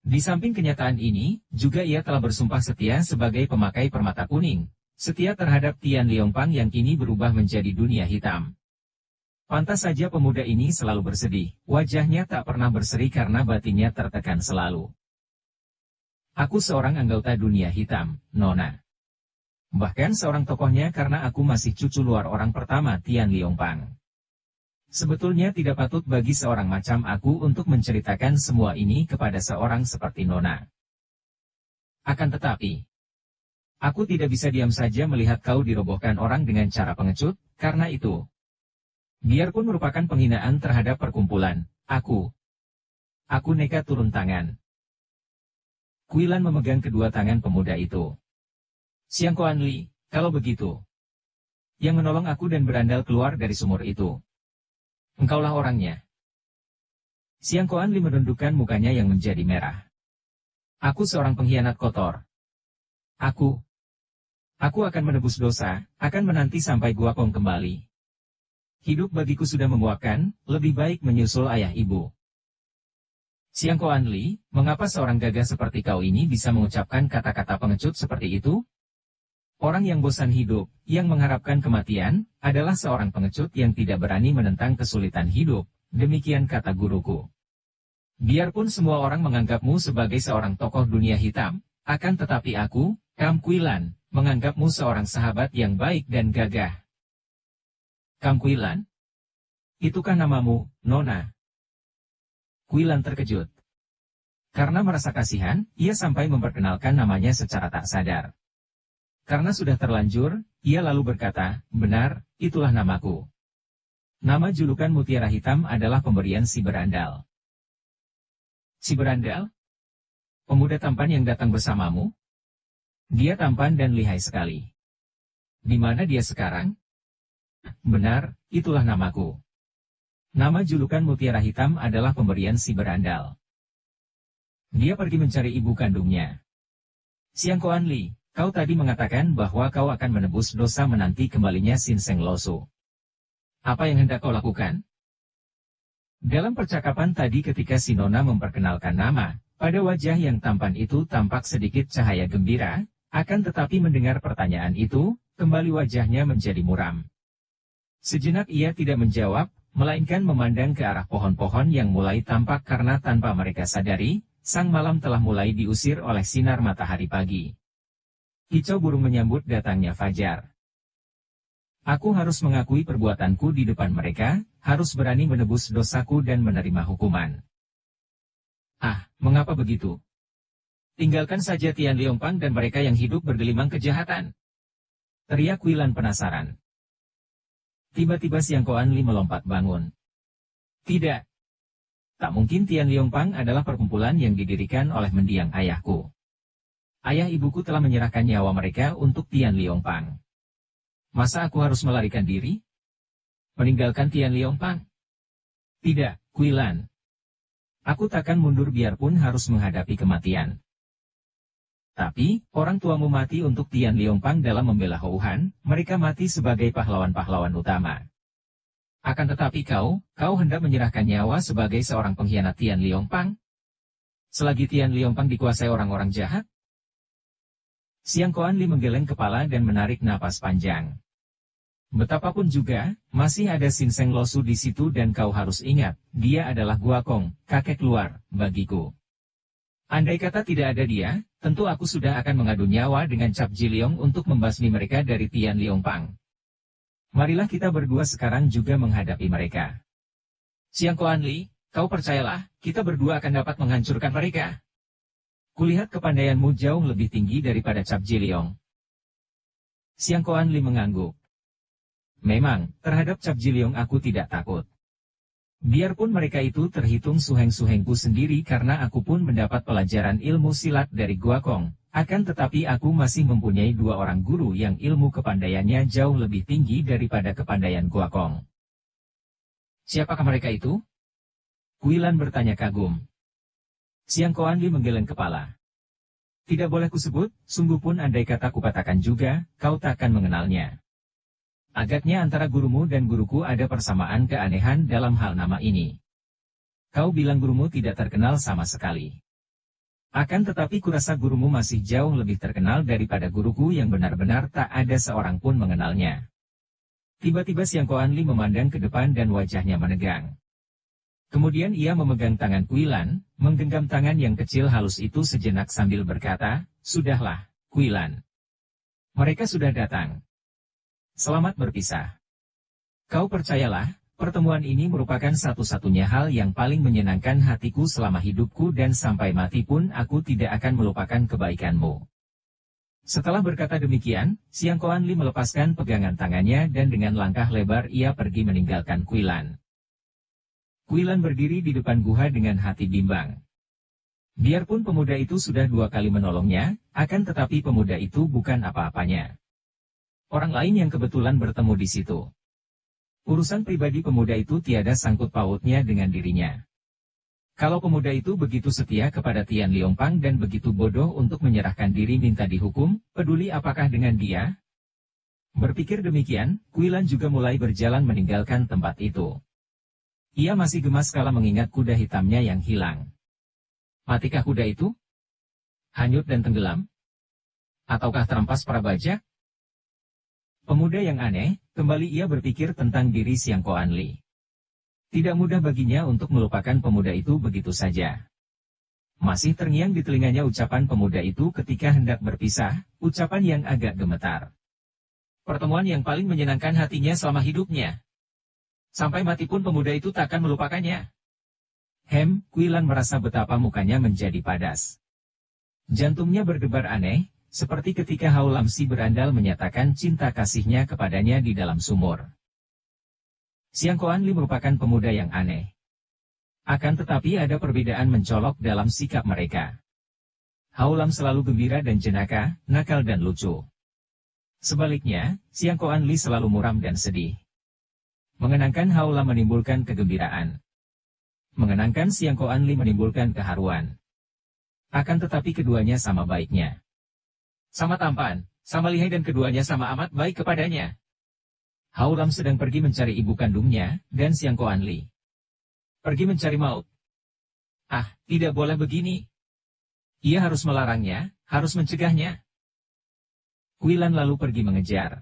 Di samping kenyataan ini, juga ia telah bersumpah setia sebagai pemakai permata kuning, setia terhadap Tian Liongpang yang kini berubah menjadi dunia hitam. Pantas saja pemuda ini selalu bersedih, wajahnya tak pernah berseri karena batinnya tertekan selalu. Aku seorang anggota dunia hitam, Nona. Bahkan seorang tokohnya karena aku masih cucu luar orang pertama Tian Liongpang. Sebetulnya tidak patut bagi seorang macam aku untuk menceritakan semua ini kepada seorang seperti Nona. Akan tetapi, aku tidak bisa diam saja melihat kau dirobohkan orang dengan cara pengecut, karena itu. Biarpun merupakan penghinaan terhadap perkumpulan, aku nekat turun tangan. Kuilan memegang kedua tangan pemuda itu. Siang Koan Li, kalau begitu, yang menolong aku dan berandal keluar dari sumur itu. Engkaulah orangnya. Siang Koan Li menundukkan mukanya yang menjadi merah. Aku seorang pengkhianat kotor. Aku akan menebus dosa, akan menanti sampai Guakong kembali. Hidup bagiku sudah memuakkan, lebih baik menyusul ayah ibu. Siang Koan Li, mengapa seorang gagah seperti kau ini bisa mengucapkan kata-kata pengecut seperti itu? Orang yang bosan hidup, yang mengharapkan kematian, adalah seorang pengecut yang tidak berani menentang kesulitan hidup, demikian kata guruku. Biarpun semua orang menganggapmu sebagai seorang tokoh dunia hitam, akan tetapi aku, Kam Kuilan, menganggapmu seorang sahabat yang baik dan gagah. Kam Kuilan? Itukah namamu, Nona? Kuilan terkejut. Karena merasa kasihan, ia sampai memperkenalkan namanya secara tak sadar. Karena sudah terlanjur, ia lalu berkata, benar, itulah namaku. Nama julukan Mutiara Hitam adalah pemberian si berandal. Si berandal? Pemuda tampan yang datang bersamamu? Dia tampan dan lihai sekali. Di mana dia sekarang? Benar, itulah namaku. Nama julukan Mutiara Hitam adalah pemberian si berandal. Dia pergi mencari ibu kandungnya. Siang Koan Li, kau tadi mengatakan bahwa kau akan menebus dosa menanti kembalinya Sin Seng Losu. Apa yang hendak kau lakukan? Dalam percakapan tadi ketika si Nona memperkenalkan nama, pada wajah yang tampan itu tampak sedikit cahaya gembira, akan tetapi mendengar pertanyaan itu, kembali wajahnya menjadi muram. Sejenak ia tidak menjawab, melainkan memandang ke arah pohon-pohon yang mulai tampak karena tanpa mereka sadari, sang malam telah mulai diusir oleh sinar matahari pagi. Kicau burung menyambut datangnya fajar. Aku harus mengakui perbuatanku di depan mereka, harus berani menebus dosaku dan menerima hukuman. Ah, mengapa begitu? Tinggalkan saja Tian Liongpang dan mereka yang hidup bergelimang kejahatan. Teriak Kuilan penasaran. Tiba-tiba Siang Koan Li melompat bangun. Tidak. Tak mungkin Tian Liongpang adalah perkumpulan yang didirikan oleh mendiang ayahku. Ayah ibuku telah menyerahkan nyawa mereka untuk Tian Liongpang. Masa aku harus melarikan diri? Meninggalkan Tian Liongpang? Tidak, Kuilan. Aku takkan mundur biarpun harus menghadapi kematian. Tapi, orang tuamu mati untuk Tian Liongpang dalam membela Houhan, mereka mati sebagai pahlawan-pahlawan utama. Akan tetapi kau hendak menyerahkan nyawa sebagai seorang pengkhianat Tian Liongpang? Selagi Tian Liongpang dikuasai orang-orang jahat? Siang Koan Li menggeleng kepala dan menarik napas panjang. Betapapun juga, masih ada Sin Seng Losu di situ dan kau harus ingat, dia adalah Guakong, kakek luar, bagiku. Andai kata tidak ada dia, tentu aku sudah akan mengadu nyawa dengan Cap Jiliong untuk membasmi mereka dari Tian Liongpang. Marilah kita berdua sekarang juga menghadapi mereka. Siang Koan Li, kau percayalah, kita berdua akan dapat menghancurkan mereka. Kulihat kepandaianmu jauh lebih tinggi daripada Cap Jiliong. Siang Koan Li mengangguk. Memang, terhadap Cap Jiliong aku tidak takut. Biarpun mereka itu terhitung suheng-suhengku sendiri karena aku pun mendapat pelajaran ilmu silat dari Guakong. Akan tetapi aku masih mempunyai dua orang guru yang ilmu kepandaiannya jauh lebih tinggi daripada kepandaian Guakong. Siapakah mereka itu? Kuilan bertanya kagum. Siang Koan Li menggeleng kepala. Tidak boleh kusebut, sungguh pun andai kata kupatakan juga, kau takkan mengenalnya. Agaknya antara gurumu dan guruku ada persamaan keanehan dalam hal nama ini. Kau bilang gurumu tidak terkenal sama sekali. Akan tetapi kurasa gurumu masih jauh lebih terkenal daripada guruku yang benar-benar tak ada seorang pun mengenalnya. Tiba-tiba Siang Koan Li memandang ke depan dan wajahnya menegang. Kemudian ia memegang tangan Kuilan, menggenggam tangan yang kecil halus itu sejenak sambil berkata, sudahlah, Kuilan. Mereka sudah datang. Selamat berpisah. Kau percayalah, pertemuan ini merupakan satu-satunya hal yang paling menyenangkan hatiku selama hidupku dan sampai mati pun aku tidak akan melupakan kebaikanmu. Setelah berkata demikian, Siang Koan Li melepaskan pegangan tangannya dan dengan langkah lebar ia pergi meninggalkan Kuilan. Kuilan berdiri di depan guha dengan hati bimbang. Biarpun pemuda itu sudah 2 kali menolongnya, akan tetapi pemuda itu bukan apa-apanya. Orang lain yang kebetulan bertemu di situ. Urusan pribadi pemuda itu tiada sangkut pautnya dengan dirinya. Kalau pemuda itu begitu setia kepada Tian Liongpang dan begitu bodoh untuk menyerahkan diri minta dihukum, peduli apakah dengan dia? Berpikir demikian, Kuilan juga mulai berjalan meninggalkan tempat itu. Ia masih gemas kala mengingat kuda hitamnya yang hilang. Matikah kuda itu? Hanyut dan tenggelam? Ataukah terampas para bajak? Pemuda yang aneh, kembali ia berpikir tentang diri Siang Koan Li. Tidak mudah baginya untuk melupakan pemuda itu begitu saja. Masih terngiang di telinganya ucapan pemuda itu ketika hendak berpisah, ucapan yang agak gemetar. Pertemuan yang paling menyenangkan hatinya selama hidupnya. Sampai mati pun pemuda itu takkan melupakannya. Kuilan merasa betapa mukanya menjadi padas. Jantungnya berdebar aneh, seperti ketika Hao Lam si berandal menyatakan cinta kasihnya kepadanya di dalam sumur. Siang Koan Li merupakan pemuda yang aneh. Akan tetapi ada perbedaan mencolok dalam sikap mereka. Hao Lam selalu gembira dan jenaka, nakal dan lucu. Sebaliknya, Siang Koan Li selalu muram dan sedih. Mengenangkan Hao Lam menimbulkan kegembiraan. Mengenangkan Siang Koan Li menimbulkan keharuan. Akan tetapi keduanya sama baiknya. Sama tampan, sama lihai dan keduanya sama amat baik kepadanya. Hao Lam sedang pergi mencari ibu kandungnya, dan Siang Koan Li pergi mencari maut. Ah, tidak boleh begini. Ia harus melarangnya, harus mencegahnya. Kuilan lalu pergi mengejar.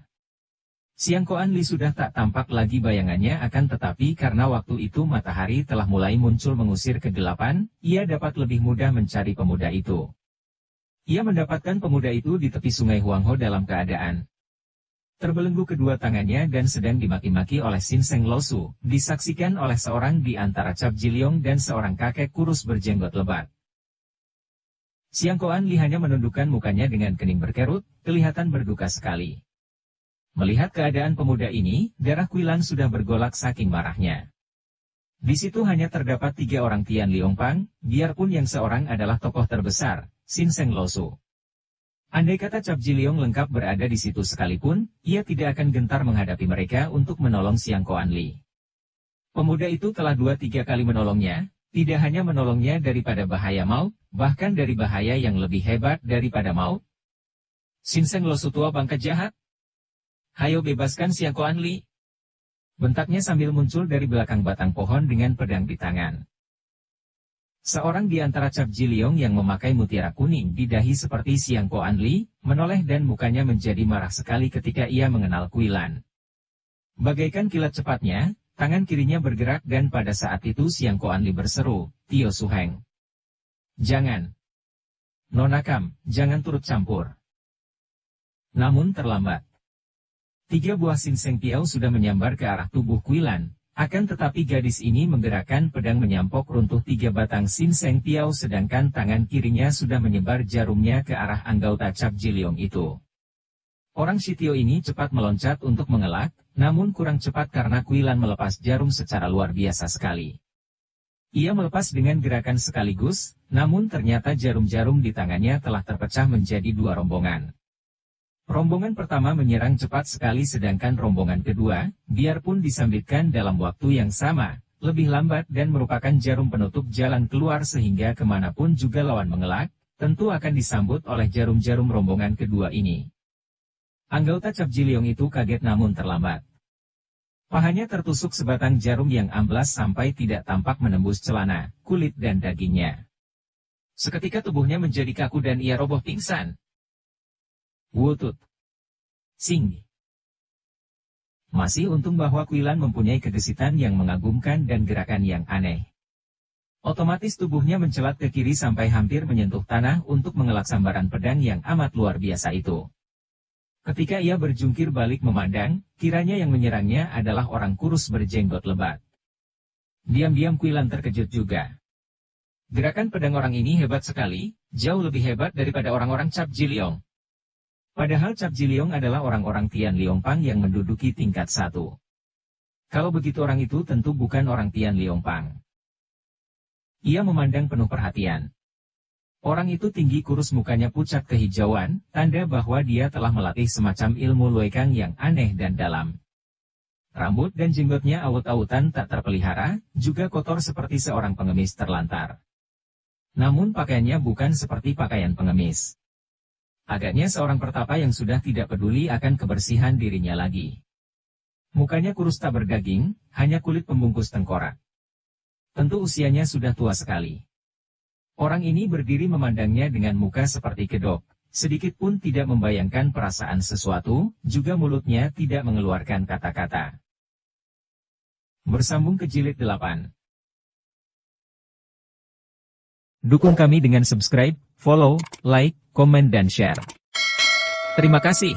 Siang Koan Li sudah tak tampak lagi bayangannya, akan tetapi karena waktu itu matahari telah mulai muncul mengusir kegelapan, ia dapat lebih mudah mencari pemuda itu. Ia mendapatkan pemuda itu di tepi sungai Huangho dalam keadaan terbelenggu kedua tangannya dan sedang dimaki-maki oleh Sin Seng Losu, disaksikan oleh seorang di antara Cap Jiliong dan seorang kakek kurus berjenggot lebat. Siang Koan Li hanya menundukkan mukanya dengan kening berkerut, kelihatan berduka sekali. Melihat keadaan pemuda ini, darah Kuilan sudah bergolak saking marahnya. Di situ hanya terdapat 3 orang Tian Liongpang, biarpun yang seorang adalah tokoh terbesar, Sin Seng Losu. Andai kata Cap Jiliong lengkap berada di situ sekalipun, ia tidak akan gentar menghadapi mereka untuk menolong Siang Koan Li. Pemuda itu telah 2-3 kali menolongnya, tidak hanya menolongnya daripada bahaya maut, bahkan dari bahaya yang lebih hebat daripada maut. Sin Seng Losu tua bangka jahat. Hayo bebaskan Siang Koan Li. Bentaknya sambil muncul dari belakang batang pohon dengan pedang di tangan. Seorang di antara Cap Jiliong yang memakai mutiara kuning di dahi seperti Siang Koan Li, menoleh dan mukanya menjadi marah sekali ketika ia mengenal Kuilan. Bagaikan kilat cepatnya, tangan kirinya bergerak dan pada saat itu Siang Koan Li berseru, "Tio Su Heng. Jangan. Nona Kam, jangan turut campur." Namun terlambat. 3 buah Sin Seng Piao sudah menyambar ke arah tubuh Kuilan, akan tetapi gadis ini menggerakkan pedang menyampok runtuh 3 batang Sin Seng Piao sedangkan tangan kirinya sudah menyebar jarumnya ke arah anggota Cap Jiliong itu. Orang Shitio ini cepat meloncat untuk mengelak, namun kurang cepat karena Kuilan melepas jarum secara luar biasa sekali. Ia melepas dengan gerakan sekaligus, namun ternyata jarum-jarum di tangannya telah terpecah menjadi 2 rombongan. Rombongan pertama menyerang cepat sekali sedangkan rombongan kedua, biarpun disambitkan dalam waktu yang sama, lebih lambat dan merupakan jarum penutup jalan keluar sehingga kemanapun juga lawan mengelak, tentu akan disambut oleh jarum-jarum rombongan kedua ini. Anggota Cap Jiliong itu kaget namun terlambat. Pahanya tertusuk sebatang jarum yang amblas sampai tidak tampak menembus celana, kulit dan dagingnya. Seketika tubuhnya menjadi kaku dan ia roboh pingsan. Wutut. Sing. Masih untung bahwa Kuilan mempunyai kegesitan yang mengagumkan dan gerakan yang aneh. Otomatis tubuhnya mencelat ke kiri sampai hampir menyentuh tanah untuk mengelak sambaran pedang yang amat luar biasa itu. Ketika ia berjungkir balik memandang, kiranya yang menyerangnya adalah orang kurus berjenggot lebat. Diam-diam Kuilan terkejut juga. Gerakan pedang orang ini hebat sekali, jauh lebih hebat daripada orang-orang Cap Jiliong. Padahal Cap Jiliong adalah orang-orang Tian Liongpang yang menduduki tingkat 1. Kalau begitu orang itu tentu bukan orang Tian Liongpang. Ia memandang penuh perhatian. Orang itu tinggi kurus mukanya pucat kehijauan, tanda bahwa dia telah melatih semacam ilmu luekang yang aneh dan dalam. Rambut dan jenggotnya awut-awutan tak terpelihara, juga kotor seperti seorang pengemis terlantar. Namun pakaiannya bukan seperti pakaian pengemis. Agaknya seorang pertapa yang sudah tidak peduli akan kebersihan dirinya lagi. Mukanya kurus tak berdaging, hanya kulit pembungkus tengkorak. Tentu usianya sudah tua sekali. Orang ini berdiri memandangnya dengan muka seperti kedok, sedikit pun tidak membayangkan perasaan sesuatu, juga mulutnya tidak mengeluarkan kata-kata. Bersambung ke jilid 8. Dukung kami dengan subscribe, follow, like, komen dan share. Terima kasih.